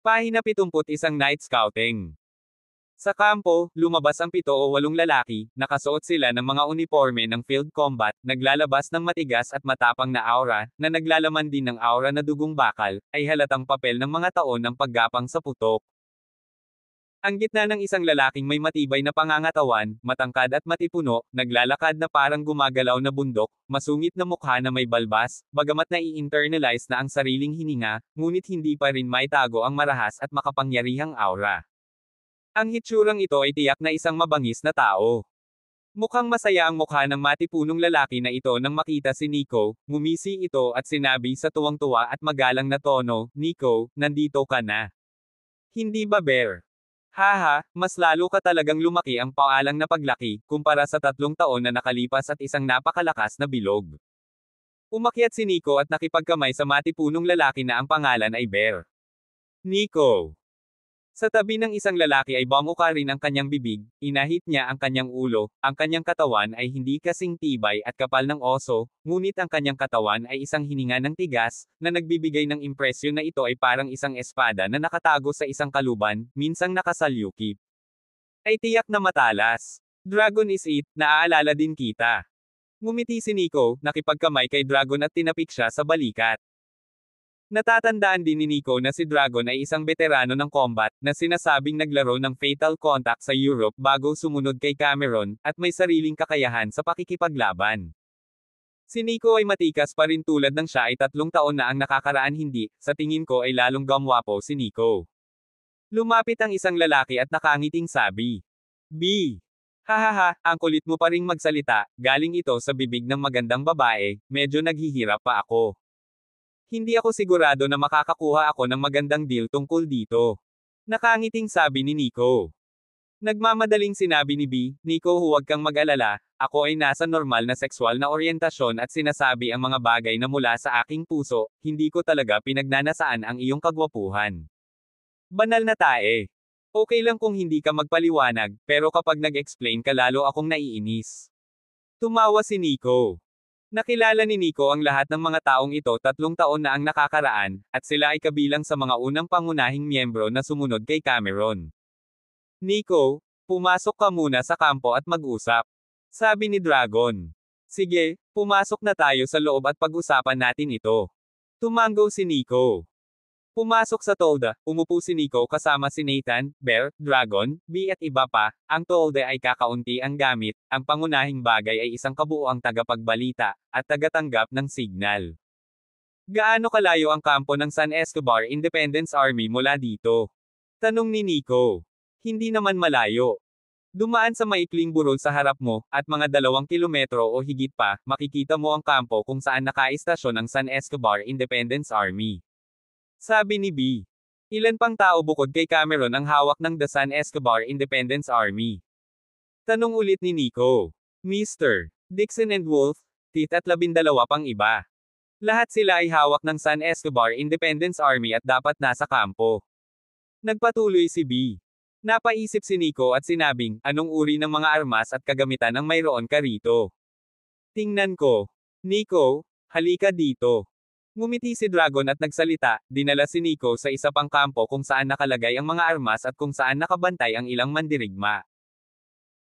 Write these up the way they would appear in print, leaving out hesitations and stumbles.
Pahina 71 Night Scouting. Sa kampo, lumabas ang 7 o 8 lalaki, nakasuot sila ng mga uniforme ng field combat, naglalabas ng matigas at matapang na aura, na naglalaman din ng aura na dugong bakal, ay halatang papel ng mga taon ng paggapang sa putok. Ang gitna ng isang lalaking may matibay na pangangatawan, matangkad at matipuno, naglalakad na parang gumagalaw na bundok, masungit na mukha na may balbas, bagamat nai-internalize na ang sariling hininga, ngunit hindi pa rin maitago ang marahas at makapangyarihang aura. Ang hitsurang ito ay tiyak na isang mabangis na tao. Mukhang masaya ang mukha ng matipunong lalaki na ito nang makita si Nico, ngumisi ito at sinabi sa tuwang-tuwa at magalang na tono, "Nico, nandito ka na. Hindi ba Bear? Haha, mas lalo ka talagang lumaki ang paalang na paglaki, kumpara sa 3 taon na nakalipas at isang napakalakas na bilog." Umakyat si Nico at nakipagkamay sa matipunong lalaki na ang pangalan ay Bear. Nico. Sa tabi ng isang lalaki ay bumuka rin ang kanyang bibig, inahit niya ang kanyang ulo, ang kanyang katawan ay hindi kasing tibay at kapal ng oso, ngunit ang kanyang katawan ay isang hininga ng tigas, na nagbibigay ng impresyon na ito ay parang isang espada na nakatago sa isang kaluban, minsang nakasalyukip. Ay tiyak na matalas. Dragon is it, naaalala din kita. Ngumiti si Nico, nakipagkamay kay Dragon at tinapik siya sa balikat. Natatandaan din ni Nico na si Dragon ay isang veterano ng combat, na sinasabing naglaro ng Fatal Contact sa Europe bago sumunod kay Cameron, at may sariling kakayahan sa pakikipaglaban. Si Nico ay matikas pa rin tulad ng siya ay 3 taon na ang nakakaraan hindi, sa tingin ko ay lalong gumwapo si Nico. Lumapit ang isang lalaki at nakangiting sabi, "B. Hahaha, ang kulit mo pa ring magsalita, galing ito sa bibig ng magandang babae, medyo naghihirap pa ako. Hindi ako sigurado na makakakuha ako ng magandang deal tungkol dito." Nakangiting sabi ni Nico. Nagmamadaling sinabi ni B, "Nico, huwag kang mag-alala, ako ay nasa normal na sexual na oryentasyon at sinasabi ang mga bagay na mula sa aking puso, hindi ko talaga pinagnanasaan ang iyong kagwapuhan. Banal na tae. Okay lang kung hindi ka magpaliwanag, pero kapag nag-explain ka lalo akong naiinis." Tumawa si Nico. Nakilala ni Nico ang lahat ng mga taong ito 3 taon na ang nakakaraan, at sila ay kabilang sa mga unang pangunahing miyembro na sumunod kay Cameron. "Nico, pumasok ka muna sa kampo at mag-usap," sabi ni Dragon. "Sige, pumasok na tayo sa loob at pag-usapan natin ito." Tumanggo si Nico. Pumasok sa tolda, umupo si Nico kasama si Nathan, Bear, Dragon, B at iba pa. Ang tolda ay kakaunti ang gamit, ang pangunahing bagay ay isang kabuuang tagapagbalita, at tagatanggap ng signal. "Gaano kalayo ang kampo ng San Escobar Independence Army mula dito?" tanong ni Nico. "Hindi naman malayo. Dumaan sa maikling burol sa harap mo, at mga 2 kilometro o higit pa, makikita mo ang kampo kung saan nakaistasyon ang San Escobar Independence Army," sabi ni B. "Ilan pang tao bukod kay Cameron ang hawak ng The San Escobar Independence Army?" tanong ulit ni Nico. "Mr. Dixon and Wolf, Tit at 12 pang iba. Lahat sila ay hawak ng San Escobar Independence Army at dapat nasa kampo." Nagpatuloy si B. Napaisip si Nico at sinabing, "Anong uri ng mga armas at kagamitan ang mayroon ka rito?" "Tingnan ko. Nico, halika dito." Ngumiti si Dragon at nagsalita, dinala si Nico sa isa pang kampo kung saan nakalagay ang mga armas at kung saan nakabantay ang ilang mandirigma.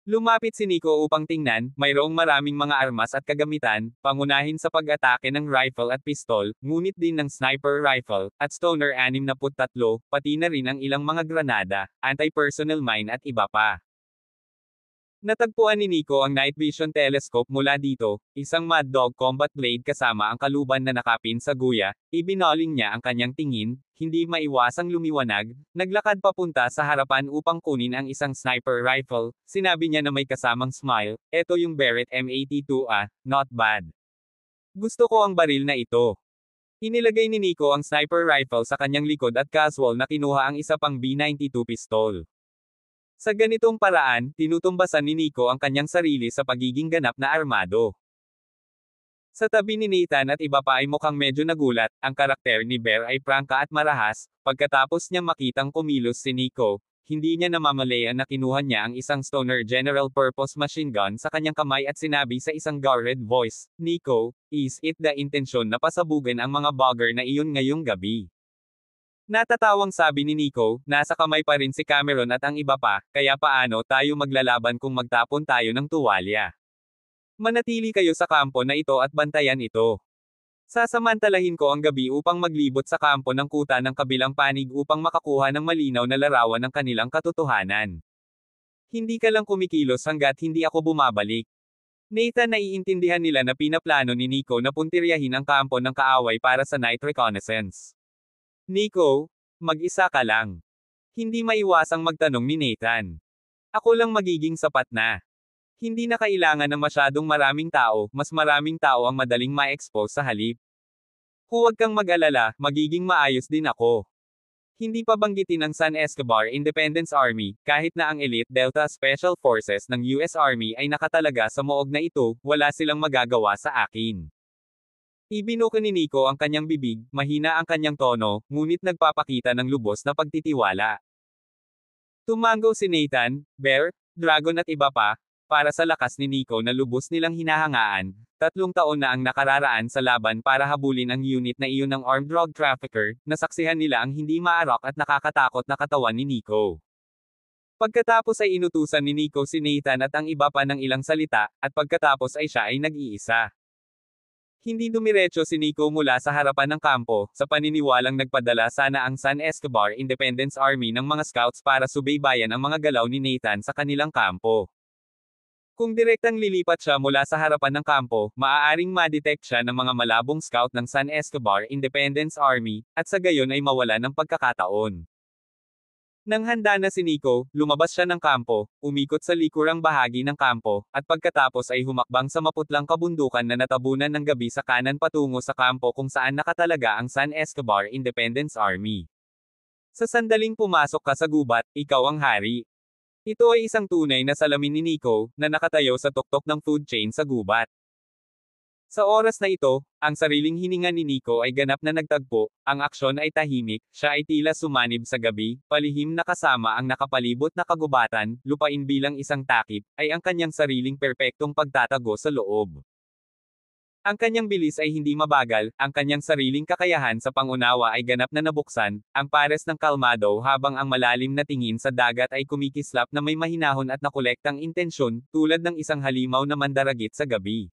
Lumapit si Nico upang tingnan, mayroong maraming mga armas at kagamitan, pangunahin sa pag-atake ng rifle at pistol, ngunit din ng sniper rifle, at stoner 63, pati na rin ang ilang mga granada, anti-personnel mine at iba pa. Natagpuan ni Nico ang night vision telescope mula dito, isang Mad Dog combat blade kasama ang kaluban na nakapin sa guya, ibinaling niya ang kanyang tingin, hindi maiwasang lumiwanag, naglakad papunta sa harapan upang kunin ang isang sniper rifle, sinabi niya na may kasamang smile, "Eto yung Barrett M82 not bad. Gusto ko ang baril na ito." Inilagay ni Nico ang sniper rifle sa kanyang likod at casual na kinuha ang isa pang B92 pistol. Sa ganitong paraan, tinutumbasan ni Nico ang kanyang sarili sa pagiging ganap na armado. Sa tabi ni Nathan at iba pa ay mukhang medyo nagulat, ang karakter ni Bear ay prangka at marahas, pagkatapos niyang makitang kumilos si Nico, hindi niya namamalayan na kinuha niya ang isang Stoner General Purpose machine gun sa kanyang kamay at sinabi sa isang guarded voice, "Nico, is it the intensyon na pasabugan ang mga bugger na iyon ngayong gabi?" Natatawang sabi ni Nico, nasa kamay pa rin si Cameron at ang iba pa, kaya paano tayo maglalaban kung magtapon tayo ng tuwalya? Manatili kayo sa kampo na ito at bantayan ito. Sasamantalahin ko ang gabi upang maglibot sa kampo ng kuta ng kabilang panig upang makakuha ng malinaw na larawan ng kanilang katotohanan. Hindi ka lang kumikilos hanggat hindi ako bumabalik. Nathan, naiintindihan nila na pinaplano ni Nico na puntiryahin ang kampo ng kaaway para sa night reconnaissance. Nico, mag-isa ka lang. Hindi maiwasang magtanong ni Nathan. Ako lang magiging sapat na. Hindi na kailangan ng masyadong maraming tao, mas maraming tao ang madaling ma-expose sa halip. Huwag kang mag-alala, magiging maayos din ako. Hindi pa banggitin ang San Escobar Independence Army, kahit na ang Elite Delta Special Forces ng US Army ay nakatalaga sa moog na ito, wala silang magagawa sa akin. Ibinuka ni Nico ang kanyang bibig, mahina ang kanyang tono, ngunit nagpapakita ng lubos na pagtitiwala. Tumango si Nathan, Bear, Dragon at iba pa, para sa lakas ni Nico na lubos nilang hinahangaan. 3 taon na ang nakararaan sa laban para habulin ang unit na iyon ng armed drug trafficker, nasaksihan nila ang hindi maarok at nakakatakot na katawan ni Nico. Pagkatapos ay inutusan ni Nico si Nathan at ang iba pa ng ilang salita, at pagkatapos ay siya ay nag-iisa. Hindi dumiretso si Nico mula sa harapan ng kampo, sa paniniwalang nagpadala sana ang San Escobar Independence Army ng mga scouts para subaybayan ang mga galaw ni Nathan sa kanilang kampo. Kung direktang lilipat siya mula sa harapan ng kampo, maaaring ma-detect siya ng mga malabong scout ng San Escobar Independence Army, at sa gayon ay mawala ng pagkakataon. Nang handa na si Nico, lumabas siya ng kampo, umikot sa likurang bahagi ng kampo, at pagkatapos ay humakbang sa maputlang kabundukan na natabunan ng gabi sa kanan patungo sa kampo kung saan nakatalaga ang San Escobar Independence Army. Sa sandaling pumasok ka sa gubat, ikaw ang hari. Ito ay isang tunay na salamin ni Nico, na nakatayo sa tuktok ng food chain sa gubat. Sa oras na ito, ang sariling hininga ni Nico ay ganap na nagtagpo, ang aksyon ay tahimik, siya ay tila sumanib sa gabi, palihim na kasama ang nakapalibot na kagubatan, lupain bilang isang takip, ay ang kanyang sariling perpektong pagtatago sa loob. Ang kanyang bilis ay hindi mabagal, ang kanyang sariling kakayahan sa pangunawa ay ganap na nabuksan, ang pares ng kalmado habang ang malalim na tingin sa dagat ay kumikislap na may mahinahon at nakolektang intensyon, tulad ng isang halimaw na mandaragit sa gabi.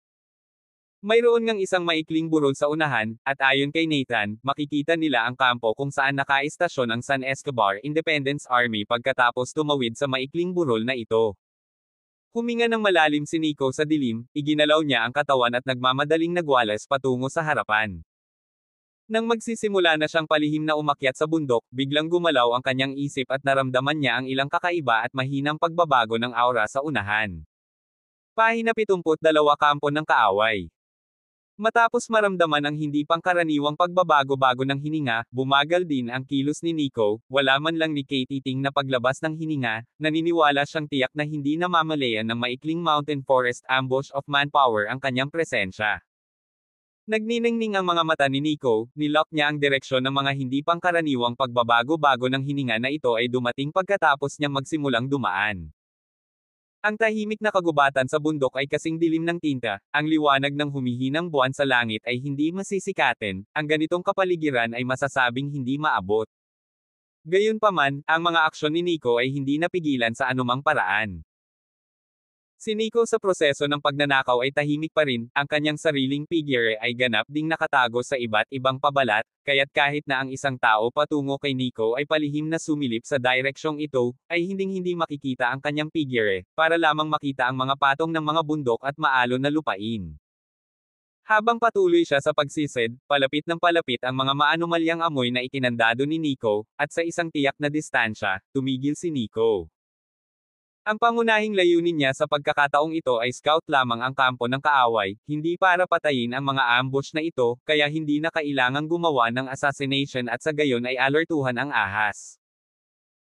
Mayroon ngang isang maikling burol sa unahan, at ayon kay Nathan, makikita nila ang kampo kung saan nakaistasyon ang San Escobar Independence Army pagkatapos tumawid sa maikling burol na ito. Huminga ng malalim si Nico sa dilim, iginalaw niya ang katawan at nagmamadaling nagwalas patungo sa harapan. Nang magsisimula na siyang palihim na umakyat sa bundok, biglang gumalaw ang kanyang isip at naramdaman niya ang ilang kakaiba at mahinang pagbabago ng aura sa unahan. Pahina 72 Kampo ng Kaaway. Matapos maramdaman ang hindi pangkaraniwang pagbabago-bago ng hininga, bumagal din ang kilos ni Nico, wala man lang ni Katie na paglabas ng hininga, naniniwala siyang tiyak na hindi namamalayan ng maikling mountain forest ambush of manpower ang kanyang presensya. Nagniningning ang mga mata ni Nico, nilock niya ang direksyon ng mga hindi pangkaraniwang pagbabago-bago ng hininga na ito ay dumating pagkatapos niyang magsimulang dumaan. Ang tahimik na kagubatan sa bundok ay kasing dilim ng tinta, ang liwanag ng humihinang buwan sa langit ay hindi masisikatin, ang ganitong kapaligiran ay masasabing hindi maabot. Gayunpaman, ang mga aksyon ni Nico ay hindi napigilan sa anumang paraan. Si Nico sa proseso ng pagnanakaw ay tahimik pa rin, ang kanyang sariling figure ay ganap ding nakatago sa iba't ibang pabalat, kaya't kahit na ang isang tao patungo kay Nico ay palihim na sumilip sa direksyong ito, ay hinding-hindi makikita ang kanyang figure, para lamang makita ang mga patong ng mga bundok at maalon na lupain. Habang patuloy siya sa pagsisid, palapit ng palapit ang mga maanumalyang amoy na ikinandado ni Nico, at sa isang tiyak na distansya, tumigil si Nico. Ang pangunahing layunin niya sa pagkakataong ito ay scout lamang ang kampo ng kaaway, hindi para patayin ang mga ambush na ito, kaya hindi na kailangang gumawa ng assassination at sa gayon ay alertuhan ang ahas.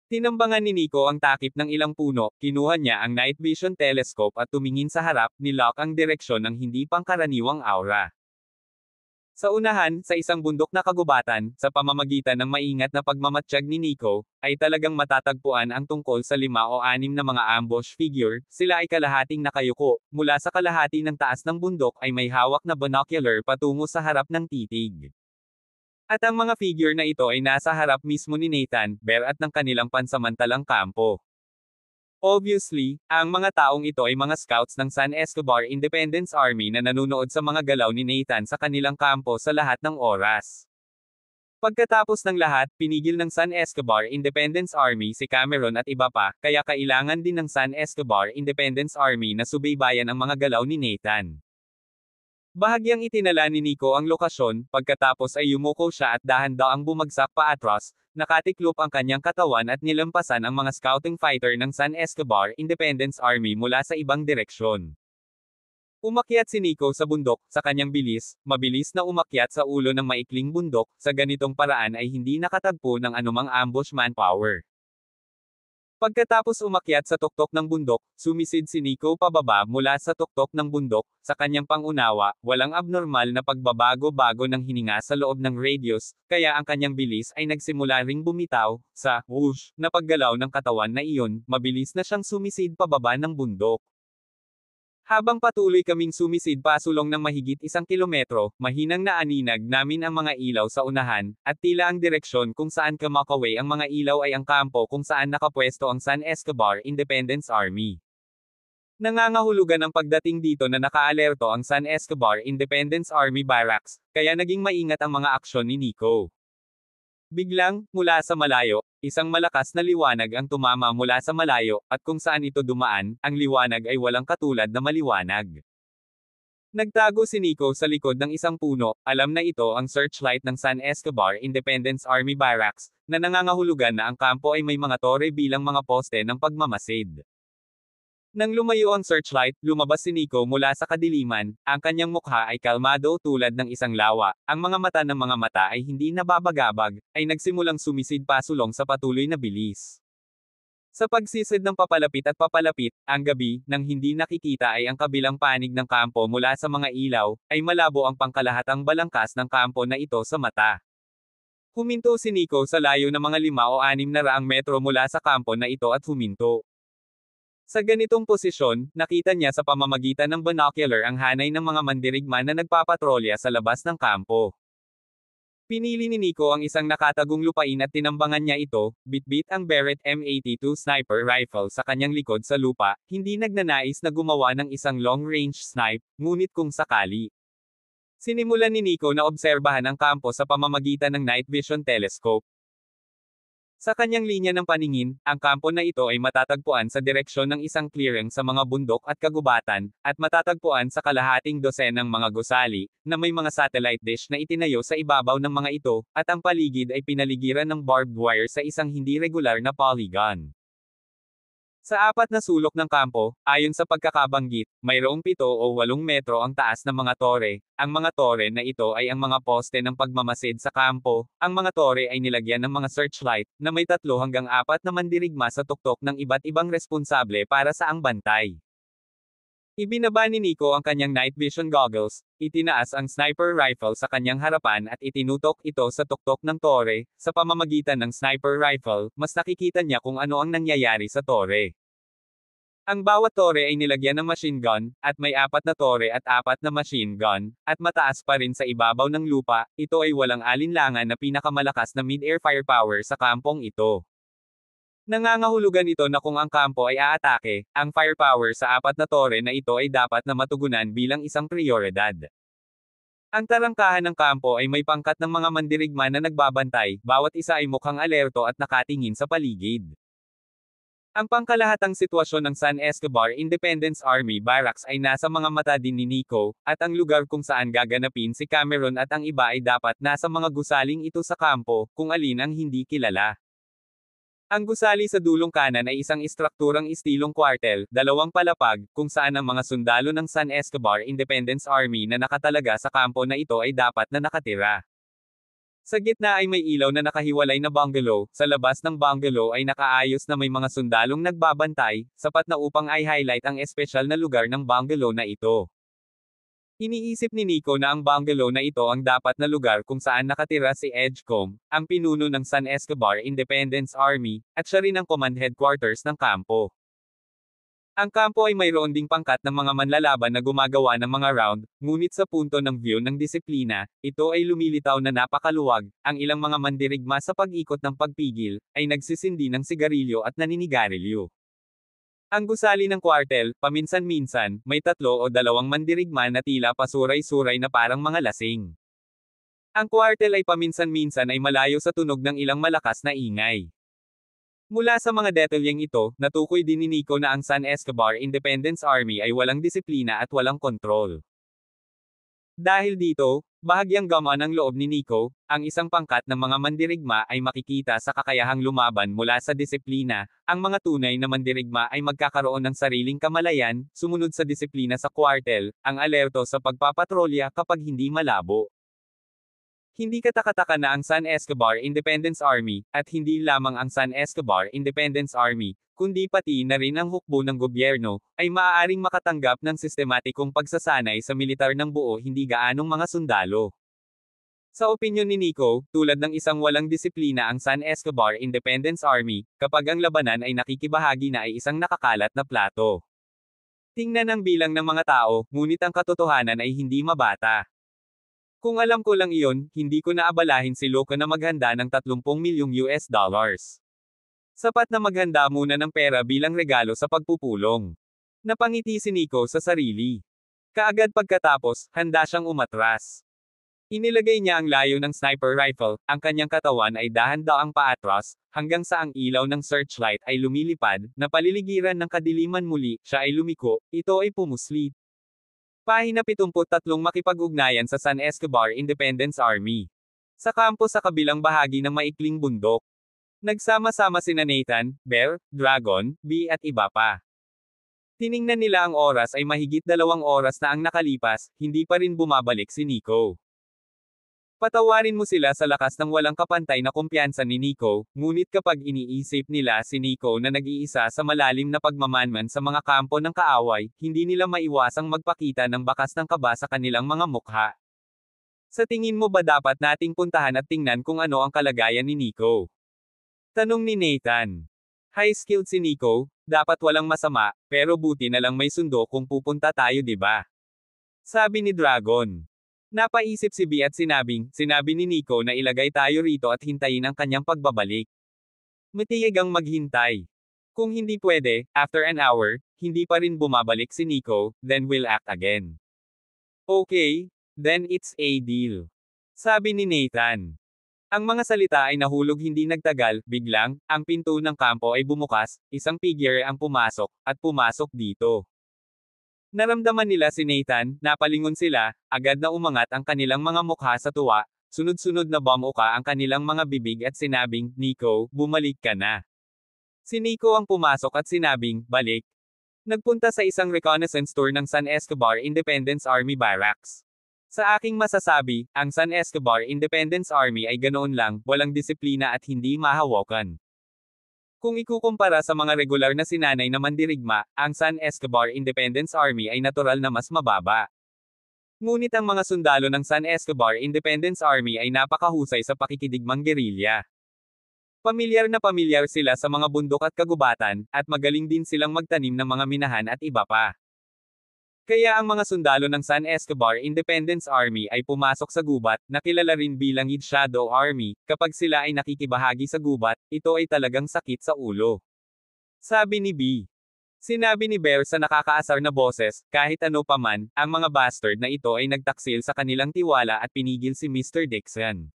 Tinambangan ni Nico ang takip ng ilang puno, kinuha niya ang night vision telescope at tumingin sa harap, nilock ang direksyon ng hindi pangkaraniwang aura. Sa unahan, sa isang bundok na kagubatan, sa pamamagitan ng maingat na pagmamatsyag ni Nico, ay talagang matatagpuan ang tungkol sa 5 o 6 na mga ambush figure, sila ay kalahating nakayuko, mula sa kalahati ng taas ng bundok ay may hawak na binocular patungo sa harap ng titig. At ang mga figure na ito ay nasa harap mismo ni Nathan, Bear at ng kanilang pansamantalang kampo. Obviously, ang mga taong ito ay mga scouts ng San Escobar Independence Army na nanunood sa mga galaw ni Nathan sa kanilang kampo sa lahat ng oras. Pagkatapos ng lahat, pinigil ng San Escobar Independence Army si Cameron at iba pa, kaya kailangan din ng San Escobar Independence Army na subaybayan ang mga galaw ni Nathan. Bahagyang itinala ni Nico ang lokasyon, pagkatapos ay yumuko siya at dahan-daang bumagsak paatras, nakatiklop ang kanyang katawan at nilampasan ang mga scouting fighter ng San Escobar Independence Army mula sa ibang direksyon. Umakyat si Nico sa bundok, sa kanyang bilis, mabilis na umakyat sa ulo ng maikling bundok, sa ganitong paraan ay hindi nakatagpo ng anumang ambush manpower. Pagkatapos umakyat sa tuktok ng bundok, sumisid si Nico pababa mula sa tuktok ng bundok, sa kanyang pangunawa, walang abnormal na pagbabago-bago ng hininga sa loob ng radius, kaya ang kanyang bilis ay nagsimula ring bumitaw, sa whoosh, na paggalaw ng katawan na iyon, mabilis na siyang sumisid pababa ng bundok. Habang patuloy kaming sumisid pasulong ng mahigit 1 kilometro, mahinang naaninag namin ang mga ilaw sa unahan, at tila ang direksyon kung saan kumakaway ang mga ilaw ay ang kampo kung saan nakapwesto ang San Escobar Independence Army. Nangangahulugan ang pagdating dito na nakaalerto ang San Escobar Independence Army Barracks, kaya naging maingat ang mga aksyon ni Nico. Biglang, mula sa malayo, isang malakas na liwanag ang tumama mula sa malayo, at kung saan ito dumaan, ang liwanag ay walang katulad na maliwanag. Nagtago si Nico sa likod ng isang puno, alam na ito ang searchlight ng San Escobar Independence Army Barracks, na nangangahulugan na ang kampo ay may mga tore bilang mga poste ng pagmamasid. Nang lumayo ang searchlight, lumabas si Nico mula sa kadiliman, ang kanyang mukha ay kalmado tulad ng isang lawa, ang mga mata ng mga mata ay hindi nababagabag, ay nagsimulang sumisid pasulong sa patuloy na bilis. Sa pagsisid ng papalapit at papalapit, ang gabi, nang hindi nakikita ay ang kabilang panig ng kampo mula sa mga ilaw, ay malabo ang pangkalahatang balangkas ng kampo na ito sa mata. Huminto si Nico sa layo ng mga 5 o 6 na raang metro mula sa kampo na ito at huminto. Sa ganitong posisyon, nakita niya sa pamamagitan ng binocular ang hanay ng mga mandirigma na nagpapatrolya sa labas ng kampo. Pinili ni Nico ang isang nakatagong lupain at tinambangan niya ito, bitbit ang Barrett M82 sniper rifle sa kanyang likod sa lupa, hindi nagnanais na gumawa ng isang long-range snipe, ngunit kung sakali. Sinimulan ni Nico na obserbahan ang kampo sa pamamagitan ng night vision telescope. Sa kanyang linya ng paningin, ang kampo na ito ay matatagpuan sa direksyon ng isang clearing sa mga bundok at kagubatan, at matatagpuan sa kalahating dosenang mga gusali, na may mga satellite dish na itinayo sa ibabaw ng mga ito, at ang paligid ay pinaligiran ng barbed wire sa isang hindi regular na polygon. Sa 4 na sulok ng kampo, ayon sa pagkakabanggit, mayroong 7 o 8 metro ang taas ng mga tore. Ang mga tore na ito ay ang mga poste ng pagmamasid sa kampo. Ang mga tore ay nilagyan ng mga searchlight, na may 3 hanggang 4 na mandirigma sa tuktok ng iba't ibang responsable para sa ang bantay. Ibinaba ni Nico ang kanyang night vision goggles, itinaas ang sniper rifle sa kanyang harapan at itinutok ito sa tuktok ng tore. Sa pamamagitan ng sniper rifle, mas nakikita niya kung ano ang nangyayari sa tore. Ang bawat tore ay nilagyan ng machine gun, at may 4 na tore at 4 na machine gun, at mataas pa rin sa ibabaw ng lupa. Ito ay walang alinlangan na pinakamalakas na mid-air firepower sa kampong ito. Nangangahulugan ito na kung ang kampo ay aatake, ang firepower sa 4 na tore na ito ay dapat na matugunan bilang isang prioridad. Ang tarangkahan ng kampo ay may pangkat ng mga mandirigma na nagbabantay, bawat isa ay mukhang alerto at nakatingin sa paligid. Ang pangkalahatang sitwasyon ng San Escobar Independence Army Barracks ay nasa mga mata din ni Nico, at ang lugar kung saan gaganapin si Cameron at ang iba ay dapat nasa mga gusaling ito sa kampo, kung alin ang hindi kilala. Ang gusali sa dulong kanan ay isang istrukturang istilong kwartel, 2 palapag, kung saan ang mga sundalo ng San Escobar Independence Army na nakatalaga sa kampo na ito ay dapat na nakatira. Sa gitna ay may ilaw na nakahiwalay na bungalow, sa labas ng bungalow ay nakaayos na may mga sundalong nagbabantay, sapat na upang i-highlight ang espesyal na lugar ng bungalow na ito. Iniisip ni Nico na ang bungalow na ito ang dapat na lugar kung saan nakatira si Edgecombe, ang pinuno ng San Escobar Independence Army, at siya rin ang command headquarters ng kampo. Ang kampo ay mayroon ding pangkat ng mga manlalaban na gumagawa ng mga round, ngunit sa punto ng view ng disiplina, ito ay lumilitaw na napakaluwag. Ang ilang mga mandirigma sa pag-ikot ng pagpigil, ay nagsisindi ng sigarilyo at naninigarilyo. Ang gusali ng kwartel, paminsan-minsan, may 3 o 2 mandirigma na tila pasuray-suray na parang mga lasing. Ang kwartel ay paminsan-minsan ay malayo sa tunog ng ilang malakas na ingay. Mula sa mga detalyeng ito, natukoy din ni Nico na ang San Escobar Independence Army ay walang disiplina at walang kontrol. Dahil dito, bahagyang gamaan ang loob ni Nico, ang isang pangkat ng mga mandirigma ay makikita sa kakayahang lumaban mula sa disiplina, ang mga tunay na mandirigma ay magkakaroon ng sariling kamalayan, sumunod sa disiplina sa kwartel, ang alerto sa pagpapatrolya kapag hindi malabo. Hindi katakataka na ang San Escobar Independence Army, at hindi lamang ang San Escobar Independence Army, kundi pati na rin ang hukbo ng gobyerno, ay maaaring makatanggap ng sistematikong pagsasanay sa militar ng buo hindi gaanong mga sundalo. Sa opinyon ni Nico, tulad ng isang walang disiplina ang San Escobar Independence Army, kapag ang labanan ay nakikibahagi na ay isang nakakalat na plato. Tingnan ang bilang ng mga tao, ngunit ang katotohanan ay hindi mabata. Kung alam ko lang iyon, hindi ko naabalahin si Loco na maghanda ng 30 milyong US dollars. Sapat na maghanda muna ng pera bilang regalo sa pagpupulong. Napangiti si Nico sa sarili. Kaagad pagkatapos, handa siyang umatras. Inilagay niya ang layo ng sniper rifle, ang kanyang katawan ay dahan-daang paatras, hanggang sa ang ilaw ng searchlight ay lumilipad, na paliligiran ng kadiliman muli, siya ay lumiko, ito ay pumuslit. Pahina 73 makipag-ugnayan sa San Escobar Independence Army. Sa kampo sa kabilang bahagi ng maikling bundok. Nagsama-sama sina Nathan, Bear, Dragon, B at iba pa. Tiningnan nila ang oras ay mahigit 2 oras na ang nakalipas, hindi pa rin bumabalik si Nico. Patawarin mo sila sa lakas ng walang kapantay na kumpiyansa ni Nico, ngunit kapag iniisip nila si Nico na nag-iisa sa malalim na pagmamanman sa mga kampo ng kaaway, hindi nila maiwasang magpakita ng bakas ng kaba sa kanilang mga mukha. Sa tingin mo ba dapat nating puntahan at tingnan kung ano ang kalagayan ni Nico? Tanong ni Nathan. High-skilled si Nico, dapat walang masama, pero buti na lang may sundo kung pupunta tayo 'di ba? Sabi ni Dragon. Napaisip si B at sinabi ni Nico na ilagay tayo rito at hintayin ang kanyang pagbabalik. Matiyagang maghintay. Kung hindi pwede, after an hour, hindi pa rin bumabalik si Nico, then we'll act again. Okay, then it's a deal. Sabi ni Nathan. Ang mga salita ay nahulog hindi nagtagal, biglang, ang pinto ng kampo ay bumukas, isang figure ang pumasok dito. Naramdaman nila si Nathan, napalingon sila, agad na umangat ang kanilang mga mukha sa tuwa, sunod-sunod na bumuka ang kanilang mga bibig at sinabing, Nico, bumalik ka na. Si Nico ang pumasok at sinabing, balik. Nagpunta sa isang reconnaissance tour ng San Escobar Independence Army Barracks. Sa aking masasabi, ang San Escobar Independence Army ay ganoon lang, walang disiplina at hindi mahawakan. Kung ikukumpara sa mga regular na sinanay na mandirigma, ang San Escobar Independence Army ay natural na mas mababa. Ngunit ang mga sundalo ng San Escobar Independence Army ay napakahusay sa pakikidigmang gerilya. Pamilyar na pamilyar sila sa mga bundok at kagubatan, at magaling din silang magtanim ng mga minahan at iba pa. Kaya ang mga sundalo ng San Escobar Independence Army ay pumasok sa gubat, na kilala rin bilang Shadow Army, kapag sila ay nakikibahagi sa gubat, ito ay talagang sakit sa ulo. Sabi ni B. Sinabi ni Bear sa nakakaasar na boses, kahit ano pa man, ang mga bastard na ito ay nagtaksil sa kanilang tiwala at pinigil si Mr. Dixon.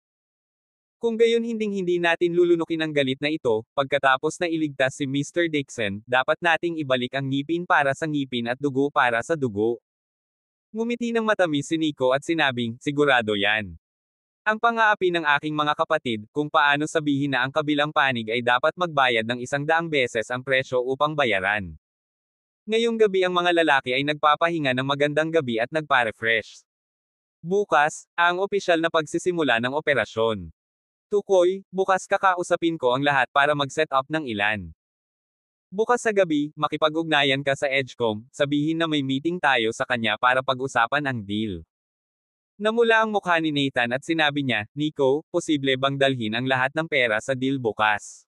Kung gayon hindi natin lulunukin ang galit na ito, pagkatapos na iligtas si Mr. Dixon, dapat nating ibalik ang ngipin para sa ngipin at dugo para sa dugo. Ngumiti ng matamis si Nico at sinabing, sigurado yan. Ang pang-aapi ng aking mga kapatid, kung paano sabihin na ang kabilang panig ay dapat magbayad ng 100 beses ang presyo upang bayaran. Ngayong gabi ang mga lalaki ay nagpapahinga ng magandang gabi at nagpa-refresh. Bukas, ang opisyal na pagsisimula ng operasyon. Tukoy, bukas kakausapin ko ang lahat para mag-set up ng ilan. Bukas sa gabi, makipag-ugnayan ka sa Edgecom, sabihin na may meeting tayo sa kanya para pag-usapan ang deal. Namula ang mukha ni Nathan at sinabi niya, Nico, posible bang dalhin ang lahat ng pera sa deal bukas?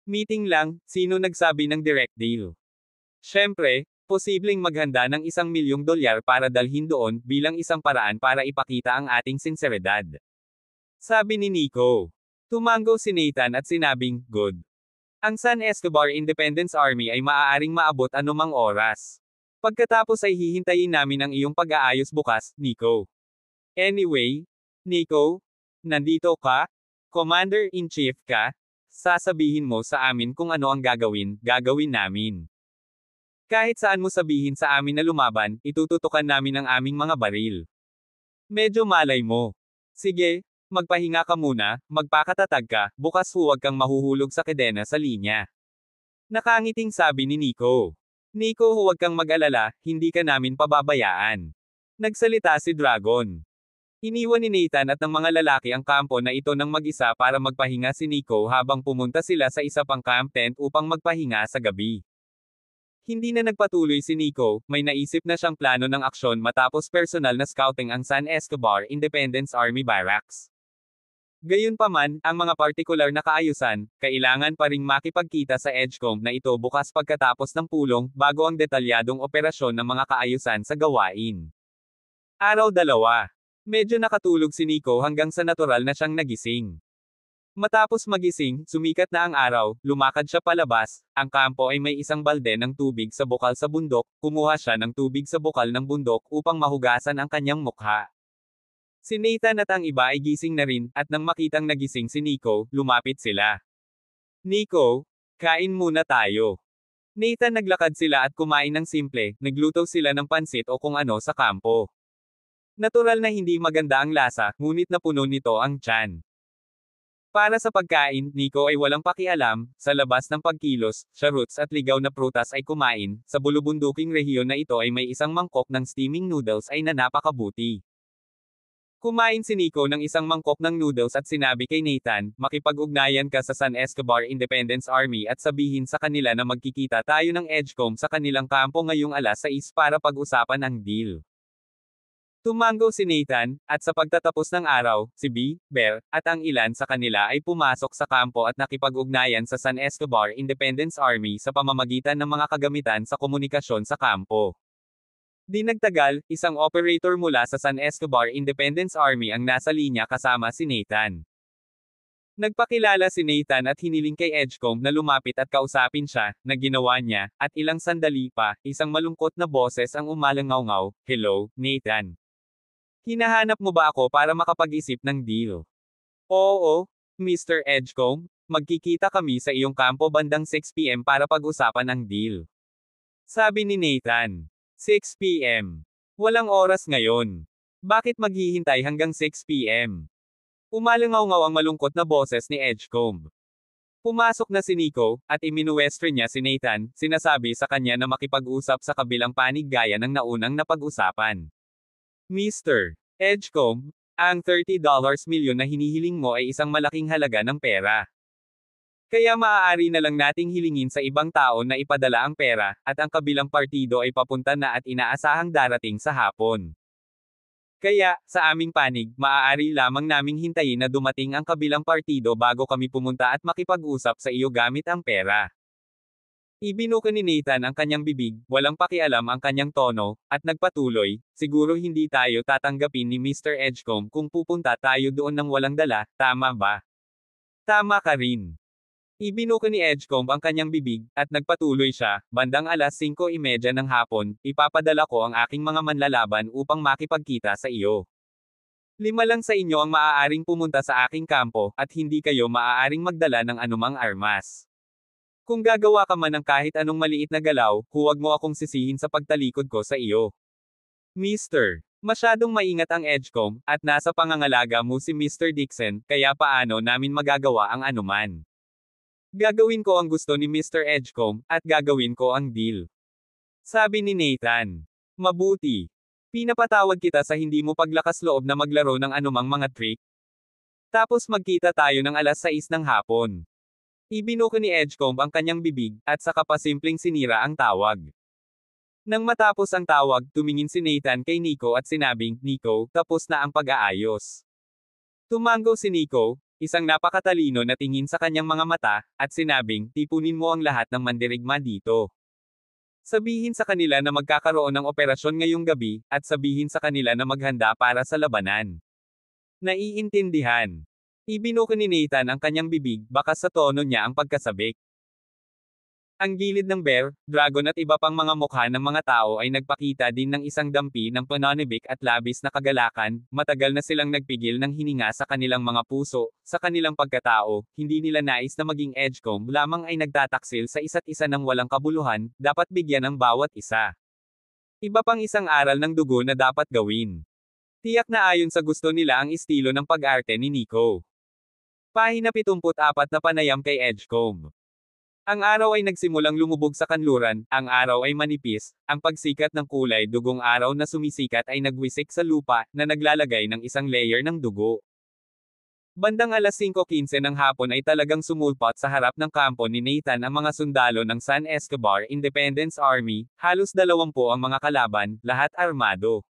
Meeting lang, sino nagsabi ng direct deal? Siyempre, posibleng maghanda ng $1,000,000 para dalhin doon bilang isang paraan para ipakita ang ating sinseridad. Sabi ni Nico. Tumango si Nathan at sinabing, "Good. Ang San Escobar Independence Army ay maaaring maabot anumang oras. Pagkatapos ay hihintayin namin ang iyong pag-aayos bukas, Nico. Anyway, Nico, nandito ka? Commander-in-Chief ka? Sasabihin mo sa amin kung ano ang gagawin namin. Kahit saan mo sabihin sa amin na lumaban, itututukan namin ang aming mga baril. Medyo malay mo. Sige, magpahinga ka muna, magpakatatag ka, bukas huwag kang mahuhulog sa kedena sa linya." Nakangiting sabi ni Nico. "Nico, huwag kang mag-alala, hindi ka namin pababayaan." Nagsalita si Dragon. Iniwan ni Nathan at ng mga lalaki ang kampo na ito ng mag-isa para magpahinga si Nico habang pumunta sila sa isa pang camp tent upang magpahinga sa gabi. Hindi na nagpatuloy si Nico, may naisip na siyang plano ng aksyon matapos personal na scouting ang San Escobar Independence Army Barracks. Gayunpaman, ang mga partikular na kaayusan, kailangan pa ring makipagkita sa EDGCOM na ito bukas pagkatapos ng pulong, bago ang detalyadong operasyon ng mga kaayusan sa gawain. Araw 2. Medyo nakatulog si Nico hanggang sa natural na siyang nagising. Matapos magising, sumikat na ang araw, lumakad siya palabas, ang kampo ay may isang balde ng tubig sa bukal sa bundok, kumuha siya ng tubig sa bukal ng bundok upang mahugasan ang kanyang mukha. Si Nathan at ang iba ay gising na rin, at nang makitang nagising si Nico, lumapit sila. "Nico, kain muna tayo." Nathan, naglakad sila at kumain ng simple, nagluto sila ng pansit o kung ano sa kampo. Natural na hindi maganda ang lasa, ngunit napuno nito ang tiyan. Para sa pagkain, Nico ay walang pakialam, sa labas ng pagkilos, charuts at ligaw na prutas ay kumain, sa bulubunduking rehiyon na ito ay may isang mangkok ng steaming noodles ay na napakabuti. Kumain si Nico ng isang mangkok ng noodles at sinabi kay Nathan, "Makipag-ugnayan ka sa San Escobar Independence Army at sabihin sa kanila na magkikita tayo ng EDGCOM sa kanilang kampo ngayong 6:00 para pag-usapan ang deal." Tumango si Nathan, at sa pagtatapos ng araw, si B, Bear, at ang ilan sa kanila ay pumasok sa kampo at nakipag-ugnayan sa San Escobar Independence Army sa pamamagitan ng mga kagamitan sa komunikasyon sa kampo. Di nagtagal, isang operator mula sa San Escobar Independence Army ang nasa linya kasama si Nathan. Nagpakilala si Nathan at hiniling kay EDGCOM na lumapit at kausapin siya, na ginawa niya, at ilang sandali pa, isang malungkot na boses ang umalangaw-ngaw, "Hello, Nathan. Hinahanap mo ba ako para makapag-isip ng deal?" "Oo, Mr. EDGCOM, magkikita kami sa iyong kampo bandang 6 p.m. para pag-usapan ang deal." Sabi ni Nathan. 6 p.m. Walang oras ngayon. Bakit maghihintay hanggang 6 p.m? Umalangaw-ngaw ang malungkot na boses ni EDGCOM. Pumasok na si Nico, at iminuwestro niya si Nathan, sinasabi sa kanya na makipag-usap sa kabilang panig gaya ng naunang napag-usapan. "Mr. EDGCOM, ang $30 milyon na hinihiling mo ay isang malaking halaga ng pera. Kaya maaari na lang nating hilingin sa ibang tao na ipadala ang pera, at ang kabilang partido ay papunta na at inaasahang darating sa hapon. Kaya, sa aming panig, maaari lamang naming hintayin na dumating ang kabilang partido bago kami pumunta at makipag-usap sa iyo gamit ang pera." Ibinuka ni Nathan ang kanyang bibig, walang pakialam ang kanyang tono, at nagpatuloy, "Siguro hindi tayo tatanggapin ni Mr. EDGCOM kung pupunta tayo doon ng walang dala, tama ba?" "Tama ka rin." Ibinuka ni EDGCOM ang kanyang bibig, at nagpatuloy siya, "Bandang 5:30 ng hapon, ipapadala ko ang aking mga manlalaban upang makipagkita sa iyo. 5 lang sa inyo ang maaaring pumunta sa aking kampo, at hindi kayo maaaring magdala ng anumang armas. Kung gagawa ka man ng kahit anong maliit na galaw, huwag mo akong sisihin sa pagtalikod ko sa iyo. Mister, masyadong maingat ang EDGCOM, at nasa pangangalaga mo si Mr. Dixon, kaya paano namin magagawa ang anuman? Gagawin ko ang gusto ni Mr. EDGCOM, at gagawin ko ang deal." Sabi ni Nathan. "Mabuti. Pinapatawad kita sa hindi mo paglakas loob na maglaro ng anumang mga trick. Tapos magkita tayo ng 6:00 ng hapon." Ibinuka ni EDGCOM ang kanyang bibig, at saka pa simpleng sinira ang tawag. Nang matapos ang tawag, tumingin si Nathan kay Nico at sinabing, "Nico, tapos na ang pag-aayos." Tumango si Nico, isang napakatalino na tingin sa kanyang mga mata, at sinabing, "Tipunin mo ang lahat ng mandirigma dito." Sabihin sa kanila na magkakaroon ng operasyon ngayong gabi, at sabihin sa kanila na maghanda para sa labanan. Naiintindihan. Ibinuko ni Nathan ang kanyang bibig, baka sa tono niya ang pagkasabik. Ang gilid ng bear, dragon at iba pang mga mukha ng mga tao ay nagpakita din ng isang dampi ng pananibik at labis na kagalakan, matagal na silang nagpigil ng hininga sa kanilang mga puso, sa kanilang pagkatao, hindi nila nais na maging Edgecomb lamang ay nagtataksil sa isa't isa ng walang kabuluhan, dapat bigyan ng bawat isa. Iba pang isang aral ng dugo na dapat gawin. Tiyak na ayon sa gusto nila ang estilo ng pag-arte ni Nico. Pahina 74 na panayam kay Edgecomb. Ang araw ay nagsimulang lumubog sa kanluran, ang araw ay manipis, ang pagsikat ng kulay dugong araw na sumisikat ay nagwisik sa lupa, na naglalagay ng isang layer ng dugo. Bandang alas 5:15 ng hapon ay talagang sumulpot sa harap ng kampo ni Nathan ang mga sundalo ng San Escobar Independence Army, halos 20 ang mga kalaban, lahat armado.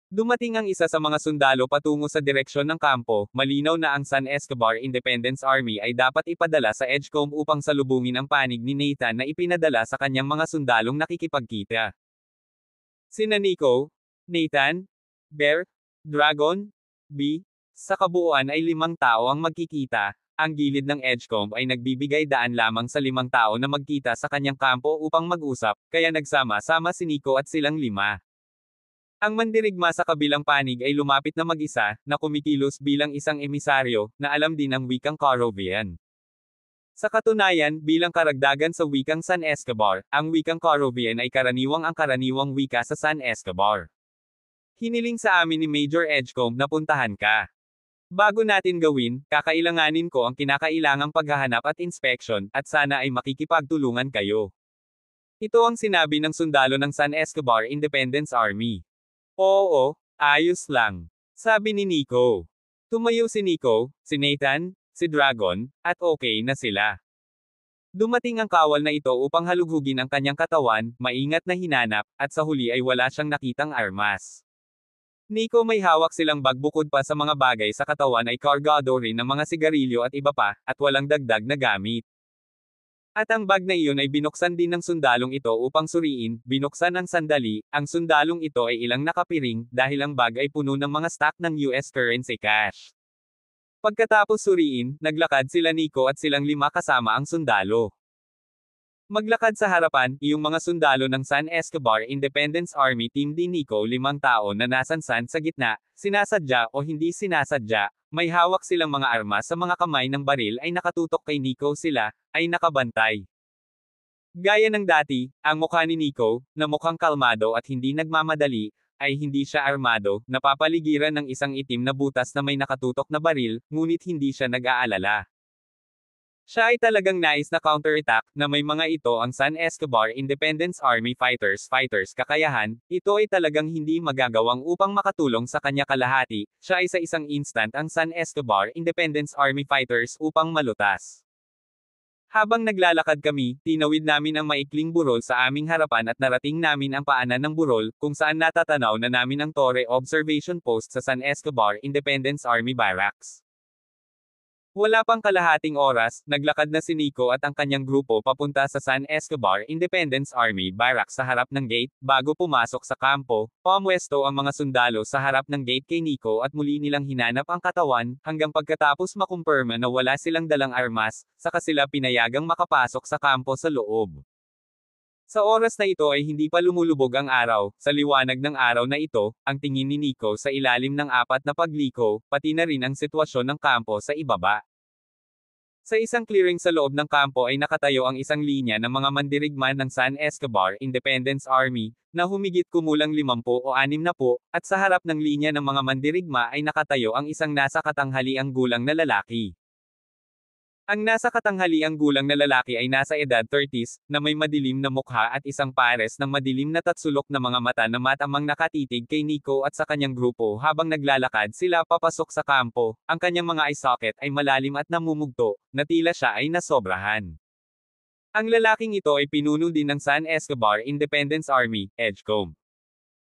Dumating ang isa sa mga sundalo patungo sa direksyon ng kampo, malinaw na ang San Escobar Independence Army ay dapat ipadala sa Edgecomb upang salubungin ang panig ni Nathan na ipinadala sa kanyang mga sundalong nakikipagkita. Sina Nico, Nathan, Bear, Dragon, B, sa kabuuan ay 5 tao ang magkikita. Ang gilid ng Edgecomb ay nagbibigay daan lamang sa 5 tao na magkita sa kanyang kampo upang mag-usap, kaya nagsama-sama si Nico at silang 5. Ang mandirigma sa kabilang panig ay lumapit na mag-isa, na kumikilos bilang isang emisaryo, na alam din ang wikang Carovian. Sa katunayan, bilang karagdagan sa wikang San Escobar, ang wikang Carovian ay karaniwang wika sa San Escobar. Hiniling sa amin ni Major Edgecomb na puntahan ka. Bago natin gawin, kakailanganin ko ang kinakailangang paghahanap at inspection, at sana ay makikipagtulungan kayo. Ito ang sinabi ng sundalo ng San Escobar Independence Army. Oo, ayos lang. Sabi ni Nico. Tumayo si Nico, si Nathan, si Dragon, at okay na sila. Dumating ang kawal na ito upang halughugin ang kanyang katawan, maingat na hinanap, at sa huli ay wala siyang nakitang armas. Nico may hawak silang bag bukod pa sa mga bagay sa katawan ay kargado rin ng mga sigarilyo at iba pa, at walang dagdag na gamit. At ang bag na iyon ay binuksan din ng sundalong ito upang suriin, binuksan ng sandali, ang sundalong ito ay ilang nakapiring, dahil ang bag ay puno ng mga stock ng US currency cash. Pagkatapos suriin, naglakad sila Nico at silang 5 kasama ang sundalo. Maglakad sa harapan, iyong mga sundalo ng San Escobar Independence Army Team di Nico 5 tao na nasansan sa gitna, sinasadya o hindi sinasadya, may hawak silang mga armas sa mga kamay ng baril ay nakatutok kay Nico sila, ay nakabantay. Gaya ng dati, ang mukha ni Nico, na mukhang kalmado at hindi nagmamadali, ay hindi siya armado, napapaligiran ng isang itim na butas na may nakatutok na baril, ngunit hindi siya nag-aalala. Siya ay talagang nais na counterattack, na may mga ito ang San Escobar Independence Army fighters kakayahan, ito ay talagang hindi magagawang upang makatulong sa kanya kalahati, siya ay sa isang instant ang San Escobar Independence Army fighters upang malutas. Habang naglalakad kami, tinawid namin ang maikling burol sa aming harapan at narating namin ang paanan ng burol, kung saan natatanaw na namin ang Torre Observation Post sa San Escobar Independence Army Barracks. Wala pang kalahating oras, naglakad na si Nico at ang kanyang grupo papunta sa San Escobar Independence Army Barracks sa harap ng gate, bago pumasok sa kampo, pumwesto ang mga sundalo sa harap ng gate kay Nico at muli nilang hinanap ang katawan, hanggang pagkatapos makumpirma na wala silang dalang armas, saka sila pinayagang makapasok sa kampo sa loob. Sa oras na ito ay hindi pa lumulubog ang araw, sa liwanag ng araw na ito, ang tingin ni Nico sa ilalim ng 4 na pagliko, pati na rin ang sitwasyon ng kampo sa ibaba. Sa isang clearing sa loob ng kampo ay nakatayo ang isang linya ng mga mandirigma ng San Escobar Independence Army, na humigit kumulang 50 o 60, at sa harap ng linya ng mga mandirigma ay nakatayo ang isang nasa katanghaliang gulang na lalaki. Ang nasa katanghaliang gulang na lalaki ay nasa edad 30s, na may madilim na mukha at isang pares ng madilim na tatsulok na mga mata na matamang nakatitig kay Nico at sa kanyang grupo habang naglalakad sila papasok sa kampo, ang kanyang mga eye socket ay malalim at namumugto, na tila siya ay nasobrahan. Ang lalaking ito ay pinuno din ng San Escobar Independence Army, Edgecomb.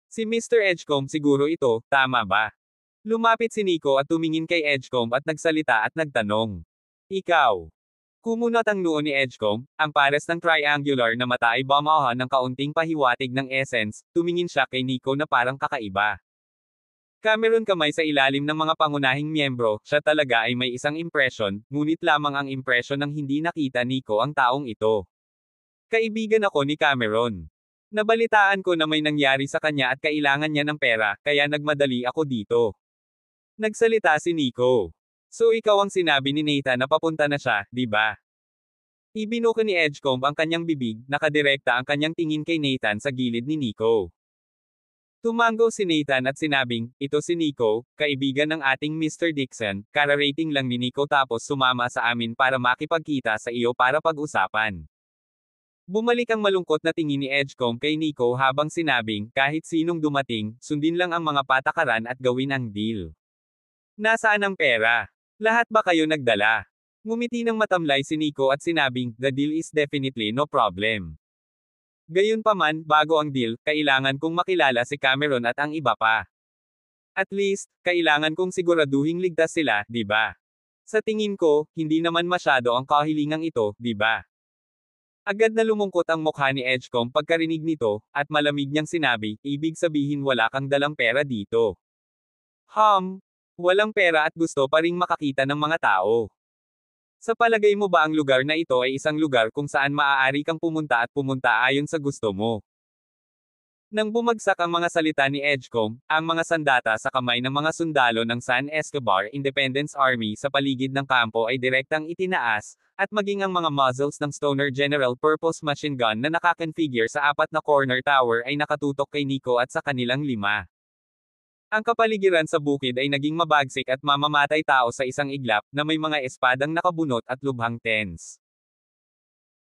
Si Mr. Edgecomb siguro ito, tama ba? Lumapit si Nico at tumingin kay Edgecomb at nagsalita at nagtanong. Ikaw. Kumunot ang noo ni Edgecomb, ang pares ng triangular na mata ay bumaha ng kaunting pahiwatig ng essence, tumingin siya kay Nico na parang kakaiba. Cameron kamay sa ilalim ng mga pangunahing miyembro, siya talaga ay may isang impresyon, ngunit lamang ang impresyon ng hindi nakita Nico ang taong ito. Kaibigan ako ni Cameron. Nabalitaan ko na may nangyari sa kanya at kailangan niya ng pera, kaya nagmadali ako dito. Nagsalita si Nico. So ikaw ang sinabi ni Nathan na papunta na siya, di ba? Ibinuka ni Edgecomb ang kanyang bibig, nakadirekta ang kanyang tingin kay Nathan sa gilid ni Nico. Tumango si Nathan at sinabing, ito si Nico, kaibigan ng ating Mr. Dixon, kararating lang ni Nico tapos sumama sa amin para makipagkita sa iyo para pag-usapan. Bumalik ang malungkot na tingin ni Edgecomb kay Nico habang sinabing, kahit sinong dumating, sundin lang ang mga patakaran at gawin ang deal. Nasaan ang pera? Lahat ba kayo nagdala? Ngumiti ng matamlay si Nico at sinabing, the deal is definitely no problem. Gayunpaman, bago ang deal, kailangan kong makilala si Cameron at ang iba pa. At least, kailangan kong siguraduhing ligtas sila, di ba? Sa tingin ko, hindi naman masyado ang kahilingang ito, di ba? Agad na lumungkot ang mukha ni Edgecomb pagkarinig nito, at malamig niyang sinabi, ibig sabihin wala kang dalang pera dito. Walang pera at gusto pa ring makakita ng mga tao. Sa palagay mo ba ang lugar na ito ay isang lugar kung saan maaari kang pumunta at pumunta ayon sa gusto mo? Nang bumagsak ang mga salita ni Edgecomb, ang mga sandata sa kamay ng mga sundalo ng San Escobar Independence Army sa paligid ng kampo ay direktang itinaas, at maging ang mga muzzles ng Stoner General Purpose Machine Gun na nakakonfigure sa 4 na corner tower ay nakatutok kay Nico at sa kanilang 5. Ang kapaligiran sa bukid ay naging mabagsik at mamamatay tao sa isang iglap, na may mga espadang nakabunot at lubhang tense.